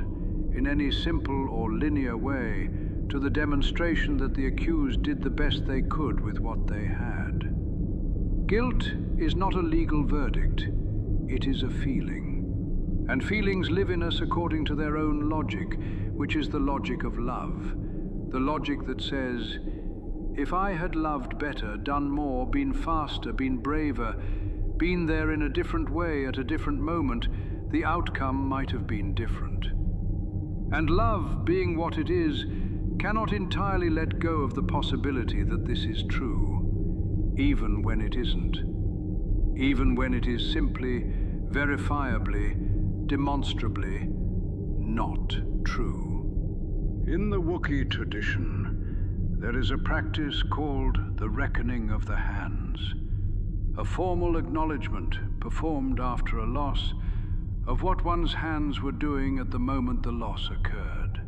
in any simple or linear way to the demonstration that the accused did the best they could with what they had. Guilt is not a legal verdict. It is a feeling. And feelings live in us according to their own logic, which is the logic of love. The logic that says, if I had loved better, done more, been faster, been braver, been there in a different way at a different moment, the outcome might have been different. And love, being what it is, cannot entirely let go of the possibility that this is true, even when it isn't. Even when it is simply, verifiably, demonstrably not true. In the Wookiee tradition, there is a practice called the reckoning of the hands. a formal acknowledgement performed after a loss of what one's hands were doing at the moment the loss occurred.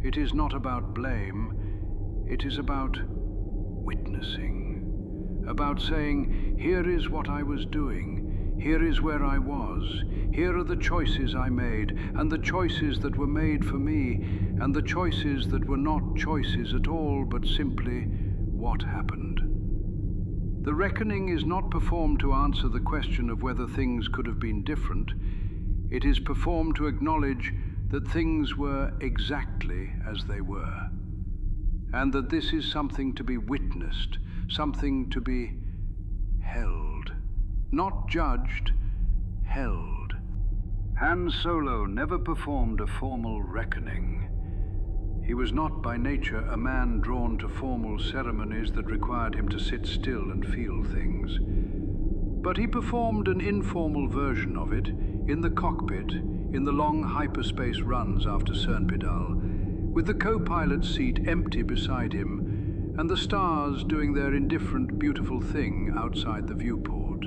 It is not about blame, it is about witnessing, about saying, here is what I was doing, here is where I was, here are the choices I made, and the choices that were made for me, and the choices that were not choices at all, but simply what happened. The reckoning is not performed to answer the question of whether things could have been different. It is performed to acknowledge that things were exactly as they were, and that this is something to be witnessed, something to be held, not judged, held. Han Solo never performed a formal reckoning. He was not by nature a man drawn to formal ceremonies that required him to sit still and feel things. But he performed an informal version of it in the cockpit, in the long hyperspace runs after Sernpidal, with the co-pilot's seat empty beside him, and the stars doing their indifferent, beautiful thing outside the viewport.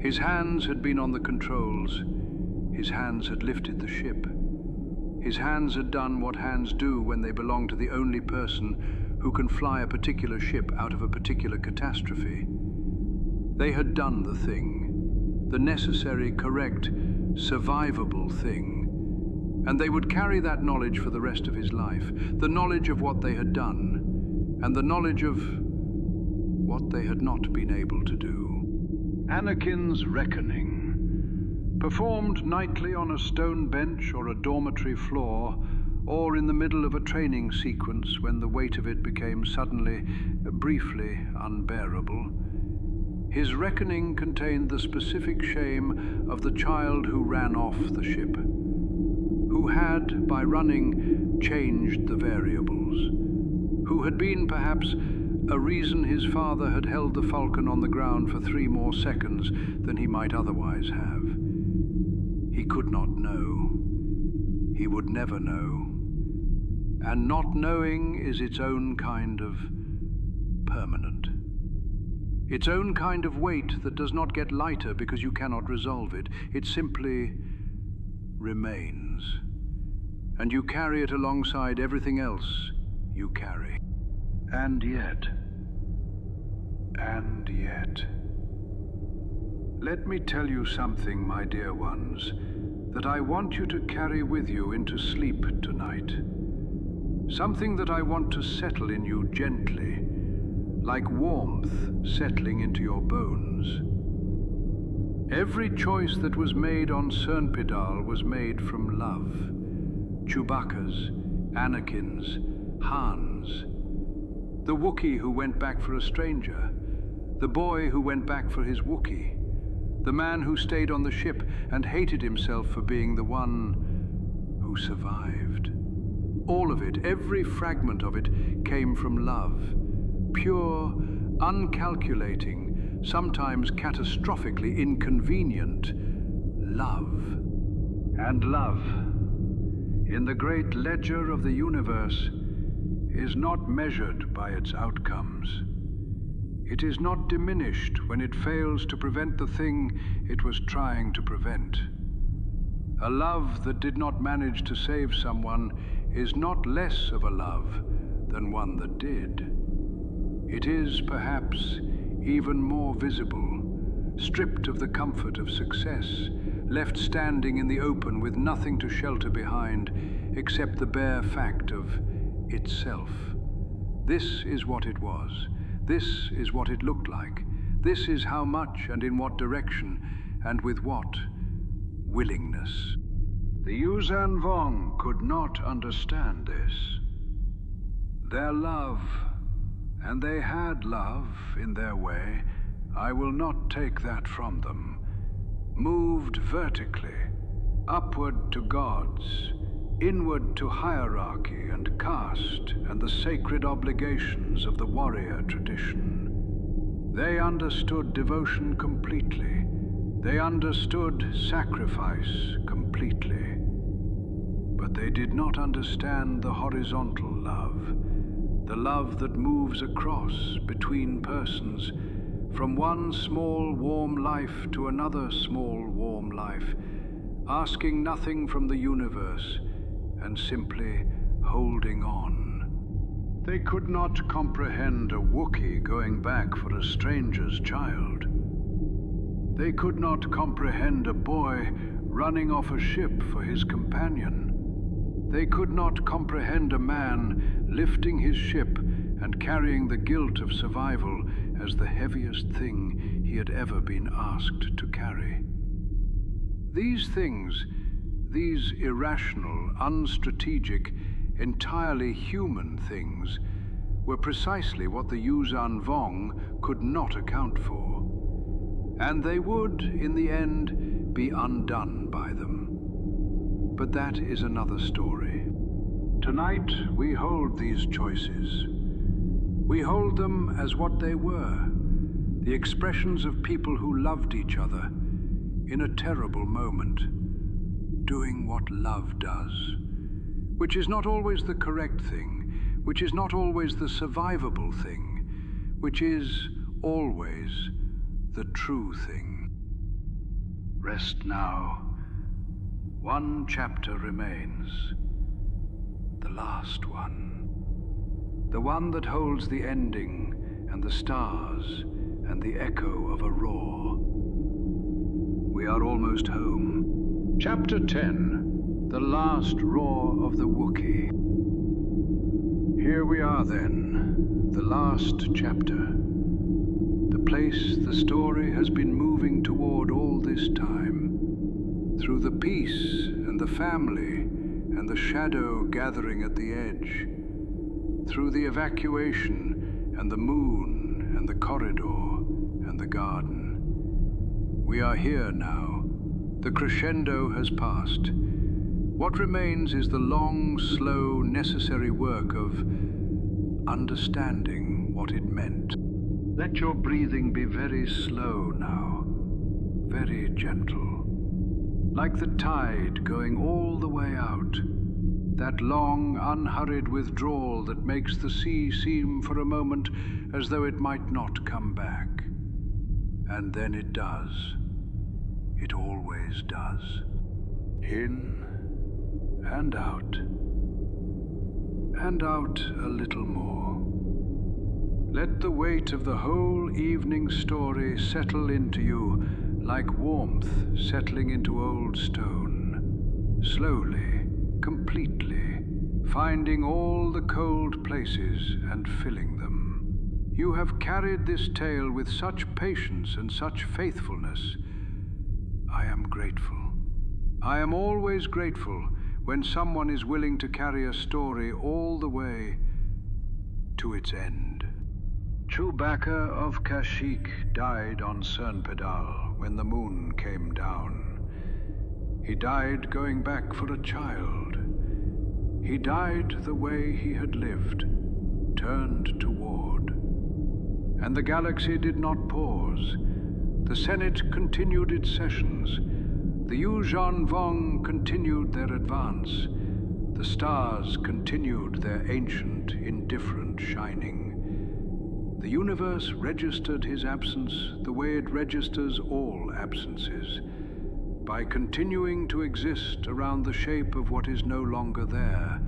His hands had been on the controls. His hands had lifted the ship. His hands had done what hands do when they belong to the only person who can fly a particular ship out of a particular catastrophe. They had done the thing, the necessary, correct, survivable thing, and they would carry that knowledge for the rest of his life, the knowledge of what they had done, and the knowledge of what they had not been able to do. Anakin's reckoning, performed nightly on a stone bench or a dormitory floor, or in the middle of a training sequence when the weight of it became suddenly, briefly unbearable. His reckoning contained the specific shame of the child who ran off the ship, who had, by running, changed the variables, who had been, perhaps, a reason his father had held the Falcon on the ground for 3 more seconds than he might otherwise have. He could not know. He would never know. And not knowing is its own kind of permanent. Its own kind of weight that does not get lighter because you cannot resolve it. It simply remains. And you carry it alongside everything else you carry. And yet, let me tell you something, my dear ones, that I want you to carry with you into sleep tonight. Something that I want to settle in you gently, like warmth settling into your bones. Every choice that was made on Sernpidal was made from love. Chewbacca's, Anakin's, Han's. The Wookiee who went back for a stranger. The boy who went back for his Wookiee. The man who stayed on the ship and hated himself for being the one who survived. All of it, every fragment of it, came from love. Pure, uncalculating, sometimes catastrophically inconvenient love. And love, in the great ledger of the universe, is not measured by its outcomes. It is not diminished when it fails to prevent the thing it was trying to prevent. A love that did not manage to save someone is not less of a love than one that did. It is, perhaps, even more visible, stripped of the comfort of success, left standing in the open with nothing to shelter behind except the bare fact of itself. This is what it was. This is what it looked like. This is how much and in what direction and with what willingness. The Yuuzhan Vong could not understand this. Their love, and they had love in their way, I will not take that from them, moved vertically, upward to gods, inward to hierarchy and caste and the sacred obligations of the warrior tradition. They understood devotion completely. They understood sacrifice completely. But they did not understand the horizontal love, the love that moves across between persons, from one small warm life to another small warm life, asking nothing from the universe and simply holding on. They could not comprehend a Wookiee going back for a stranger's child. They could not comprehend a boy running off a ship for his companion. They could not comprehend a man lifting his ship and carrying the guilt of survival as the heaviest thing he had ever been asked to carry. These things, these irrational, unstrategic, entirely human things, were precisely what the Yuuzhan Vong could not account for. And they would, in the end, be undone by them. But that is another story. Tonight, we hold these choices. We hold them as what they were, the expressions of people who loved each other in a terrible moment, doing what love does, which is not always the correct thing, which is not always the survivable thing, which is always the true thing. Rest now. One chapter remains, the last one. The one that holds the ending and the stars and the echo of a roar. We are almost home. Chapter 10, the last roar of the Wookiee. Here we are then, the last chapter. The place the story has been moving toward all this time. Through the peace and the family and the shadow gathering at the edge. Through the evacuation and the moon and the corridor and the garden. We are here now. The crescendo has passed. What remains is the long, slow, necessary work of understanding what it meant. Let your breathing be very slow now, very gentle. Like the tide going all the way out, that long, unhurried withdrawal that makes the sea seem for a moment as though it might not come back. And then it does. It always does. In and out a little more. Let the weight of the whole evening story settle into you like warmth settling into old stone, slowly, completely, finding all the cold places and filling them. You have carried this tale with such patience and such faithfulness. I am grateful. I am always grateful when someone is willing to carry a story all the way to its end. Chewbacca of Kashyyyk died on Sernpidal when the moon came down. He died going back for a child. He died the way he had lived, turned toward. And the galaxy did not pause. The Senate continued its sessions. The Yuuzhan Vong continued their advance. The stars continued their ancient, indifferent shining. The universe registered his absence the way it registers all absences, by continuing to exist around the shape of what is no longer there,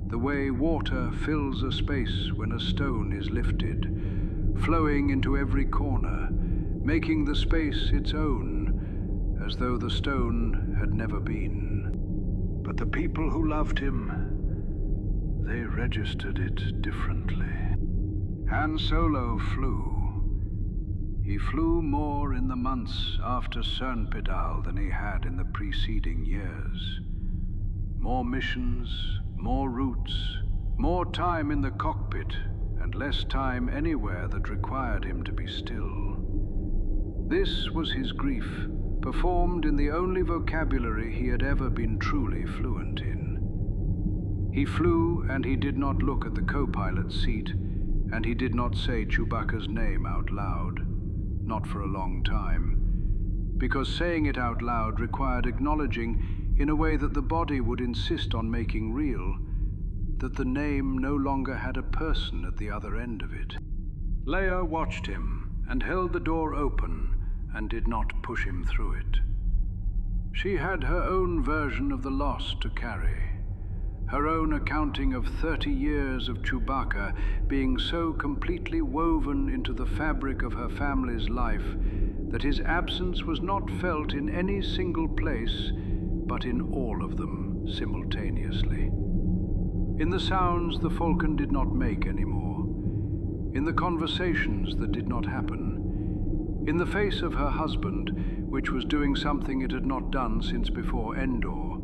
the way water fills a space when a stone is lifted, flowing into every corner, making the space its own, as though the stone had never been. But the people who loved him, they registered it differently. Han Solo flew. He flew more in the months after Sernpidal than he had in the preceding years. More missions, more routes, more time in the cockpit, and less time anywhere that required him to be still. This was his grief, performed in the only vocabulary he had ever been truly fluent in. He flew, and he did not look at the co-pilot's seat, and he did not say Chewbacca's name out loud, not for a long time, because saying it out loud required acknowledging, in a way that the body would insist on making real, that the name no longer had a person at the other end of it. Leia watched him and held the door open and did not push him through it. She had her own version of the loss to carry, her own accounting of 30 years of Chewbacca being so completely woven into the fabric of her family's life that his absence was not felt in any single place, but in all of them simultaneously. In the sounds the Falcon did not make anymore, in the conversations that did not happen, in the face of her husband, which was doing something it had not done since before Endor,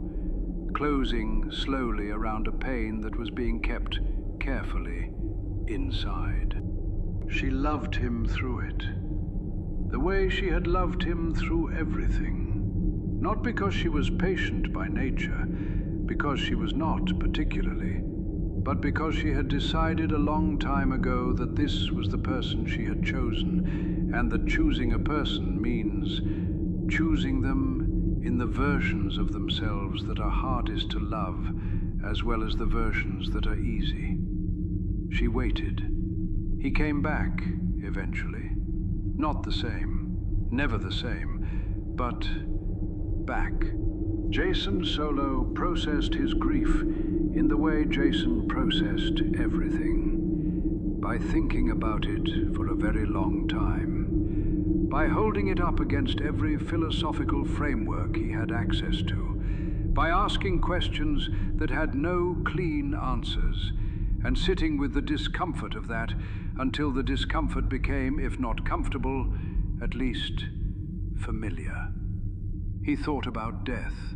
closing slowly around a pain that was being kept carefully inside. She loved him through it, the way she had loved him through everything. Not because she was patient by nature, because she was not particularly, but because she had decided a long time ago that this was the person she had chosen, and that choosing a person means choosing them in the versions of themselves that are hardest to love, as well as the versions that are easy. She waited. He came back, eventually. Not the same, never the same, but back. Jacen Solo processed his grief in the way Jacen processed everything, by thinking about it for a very long time, by holding it up against every philosophical framework he had access to, by asking questions that had no clean answers, and sitting with the discomfort of that until the discomfort became, if not comfortable, at least familiar. He thought about death.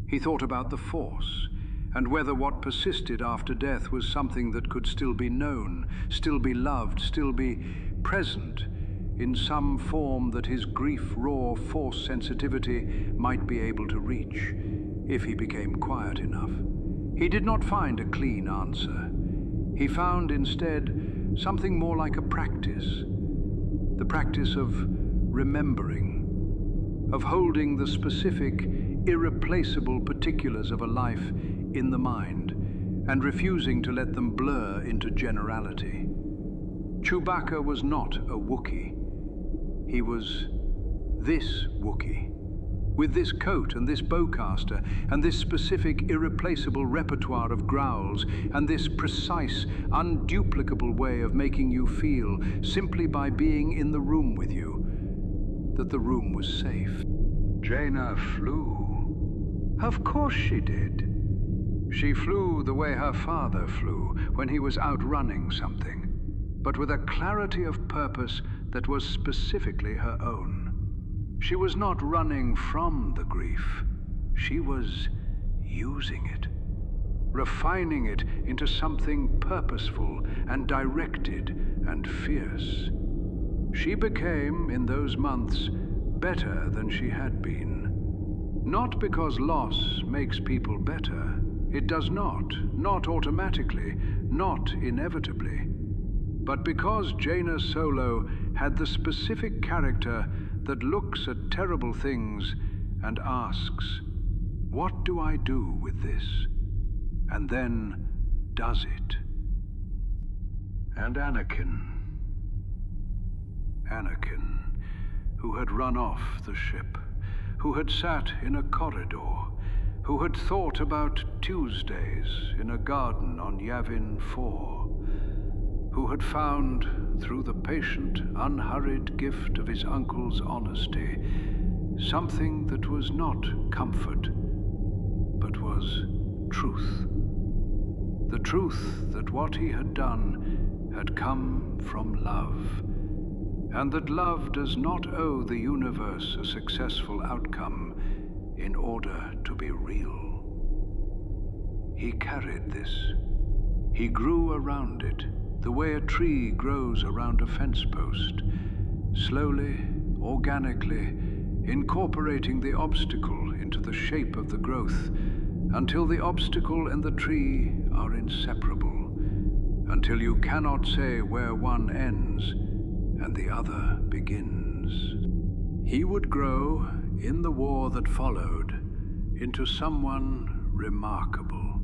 He thought about the Force, and whether what persisted after death was something that could still be known, still be loved, still be present in some form that his grief-raw Force sensitivity might be able to reach, if he became quiet enough. He did not find a clean answer. He found instead something more like a practice, the practice of remembering, of holding the specific, irreplaceable particulars of a life in the mind, and refusing to let them blur into generality. Chewbacca was not a Wookiee. He was this Wookiee, with this coat and this bowcaster and this specific irreplaceable repertoire of growls and this precise, unduplicable way of making you feel, simply by being in the room with you, that the room was safe. Jaina flew. Of course she did. She flew the way her father flew when he was outrunning something, but with a clarity of purpose that was specifically her own. She was not running from the grief. She was using it, refining it into something purposeful and directed and fierce. She became, in those months, better than she had been. Not because loss makes people better. It does not automatically, not inevitably. But because Jaina Solo had the specific character that looks at terrible things and asks, "What do I do with this?" and then does it. And Anakin, who had run off the ship, who had sat in a corridor, who had thought about Tuesdays in a garden on Yavin 4, who had found, through the patient, unhurried gift of his uncle's honesty, something that was not comfort, but was truth. The truth that what he had done had come from love, and that love does not owe the universe a successful outcome in order to be real. He carried this. He grew around it, the way a tree grows around a fence post, slowly, organically, incorporating the obstacle into the shape of the growth, until the obstacle and the tree are inseparable, until you cannot say where one ends and the other begins. He would grow, in the war that followed, into someone remarkable,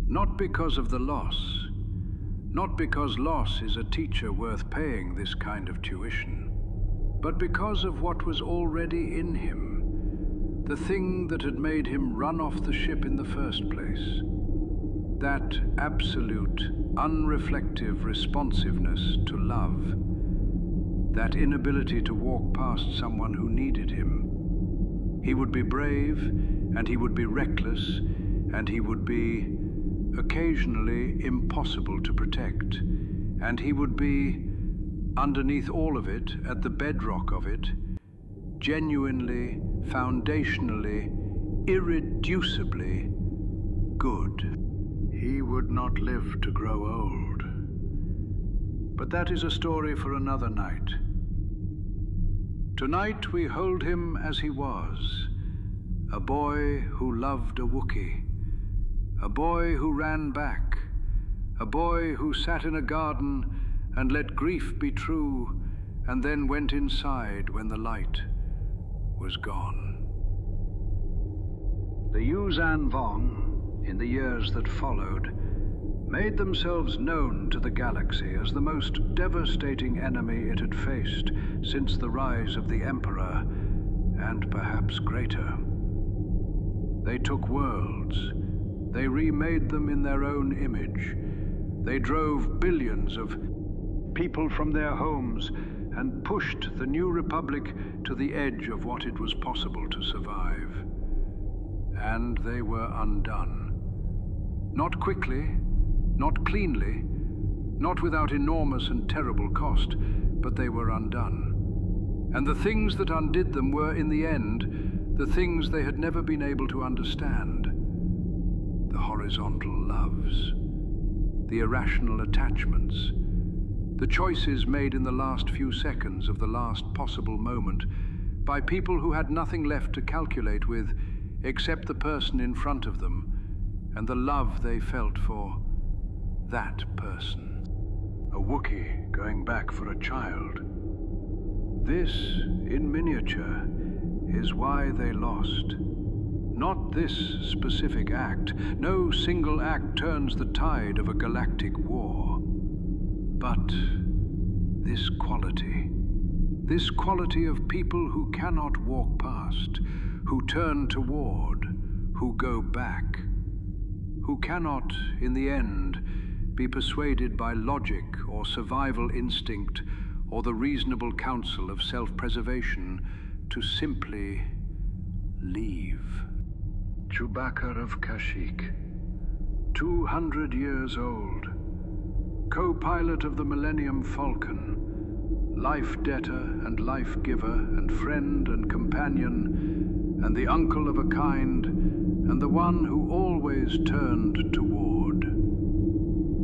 not because of the loss, Not because loss is a teacher worth paying this kind of tuition, but because of what was already in him, the thing that had made him run off the ship in the first place. That absolute, unreflective responsiveness to love, that inability to walk past someone who needed him. He would be brave, and he would be reckless, and he would be occasionally impossible to protect, and he would be, underneath all of it, at the bedrock of it, genuinely, foundationally, irreducibly good. He would not live to grow old. But that is a story for another night. Tonight we hold him as he was, a boy who loved a Wookiee, a boy who ran back, a boy who sat in a garden and let grief be true, and then went inside when the light was gone. The Yuuzhan Vong, in the years that followed, made themselves known to the galaxy as the most devastating enemy it had faced since the rise of the Emperor, and perhaps greater. They took worlds. They remade them in their own image. They drove billions of people from their homes and pushed the new republic to the edge of what it was possible to survive. And they were undone. Not quickly, not cleanly, not without enormous and terrible cost, but they were undone. And the things that undid them were, in the end, the things they had never been able to understand. The horizontal loves, the irrational attachments, the choices made in the last few seconds of the last possible moment by people who had nothing left to calculate with except the person in front of them and the love they felt for that person. A Wookiee going back for a child. This, in miniature, is why they lost. Not this specific act. No single act turns the tide of a galactic war. But this quality of people who cannot walk past, who turn toward, who go back, who cannot, in the end, be persuaded by logic or survival instinct or the reasonable counsel of self-preservation to simply leave. Chewbacca of Kashyyyk, 200 years old, co-pilot of the Millennium Falcon, life-debtor and life-giver and friend and companion, and the uncle of a kind, and the one who always turned toward.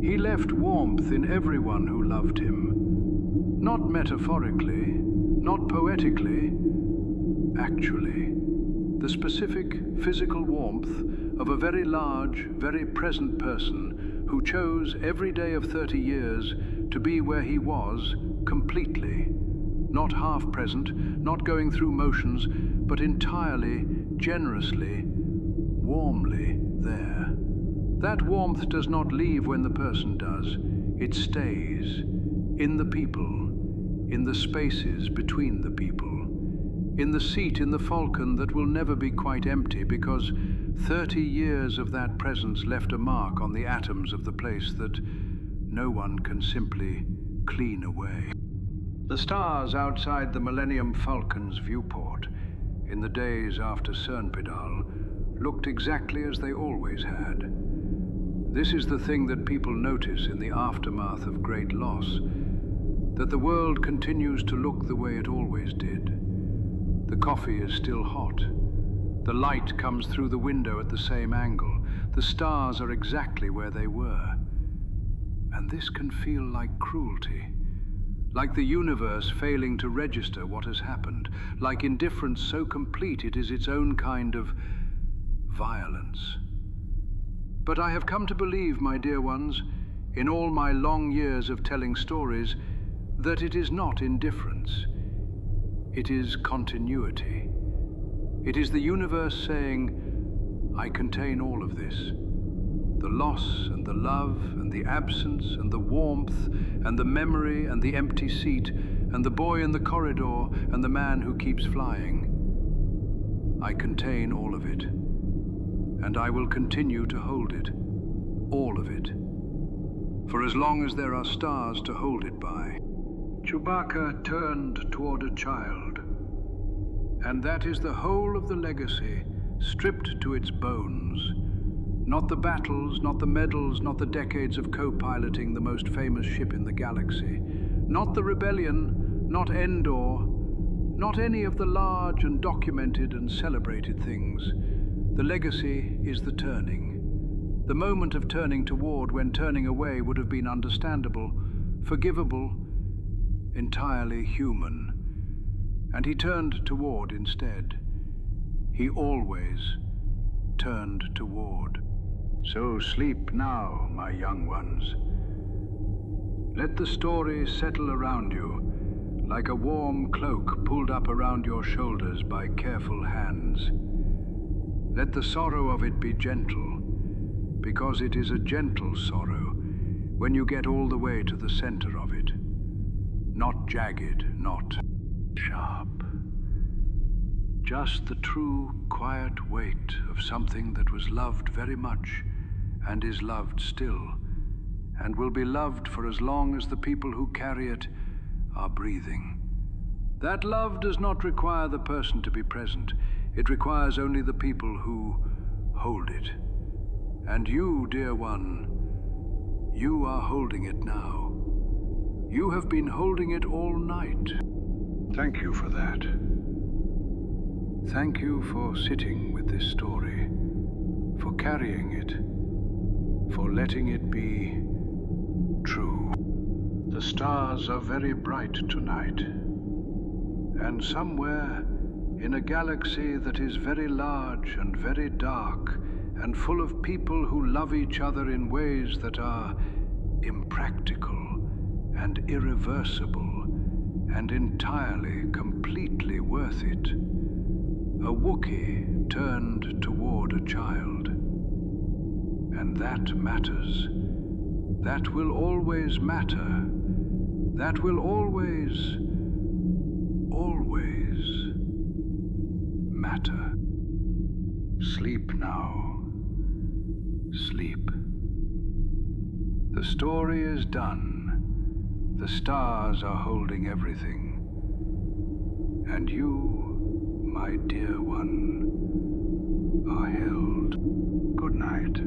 He left warmth in everyone who loved him, not metaphorically, not poetically, actually. The specific physical warmth of a very large, very present person who chose every day of 30 years to be where he was completely, not half present, not going through motions, but entirely, generously, warmly there. That warmth does not leave when the person does. It stays in the people, in the spaces between the people, in the seat in the Falcon that will never be quite empty because 30 years of that presence left a mark on the atoms of the place that no one can simply clean away. The stars outside the Millennium Falcon's viewport, in the days after Sernpidal, looked exactly as they always had. This is the thing that people notice in the aftermath of great loss, that the world continues to look the way it always did. The coffee is still hot. The light comes through the window at the same angle. The stars are exactly where they were. And this can feel like cruelty, like the universe failing to register what has happened, like indifference so complete it is its own kind of violence. But I have come to believe, my dear ones, in all my long years of telling stories, that it is not indifference. It is continuity. It is the universe saying, I contain all of this. The loss and the love and the absence and the warmth and the memory and the empty seat and the boy in the corridor and the man who keeps flying. I contain all of it, and I will continue to hold it, all of it, for as long as there are stars to hold it by. Chewbacca turned toward a child, and that is the whole of the legacy, stripped to its bones. Not the battles, not the medals, not the decades of co-piloting the most famous ship in the galaxy, not the rebellion, not Endor, not any of the large and documented and celebrated things. The legacy is the turning. The moment of turning toward when turning away would have been understandable, forgivable, entirely human. And he turned toward instead. He always turned toward. So sleep now, my young ones. Let the story settle around you, like a warm cloak pulled up around your shoulders by careful hands. Let the sorrow of it be gentle, because it is a gentle sorrow when you get all the way to the center of it. Not jagged, not sharp. Just the true, quiet weight of something that was loved very much and is loved still, and will be loved for as long as the people who carry it are breathing. That love does not require the person to be present. It requires only the people who hold it. And you, dear one, you are holding it now. You have been holding it all night. Thank you for that. Thank you for sitting with this story, for carrying it, for letting it be true. The stars are very bright tonight, and somewhere in a galaxy that is very large and very dark and full of people who love each other in ways that are impractical and irreversible and entirely, completely worth it, a Wookiee turned toward a child. And that matters. That will always matter. That will always matter. Sleep now. Sleep. The story is done. The stars are holding everything. And you, my dear one, are held. Good night.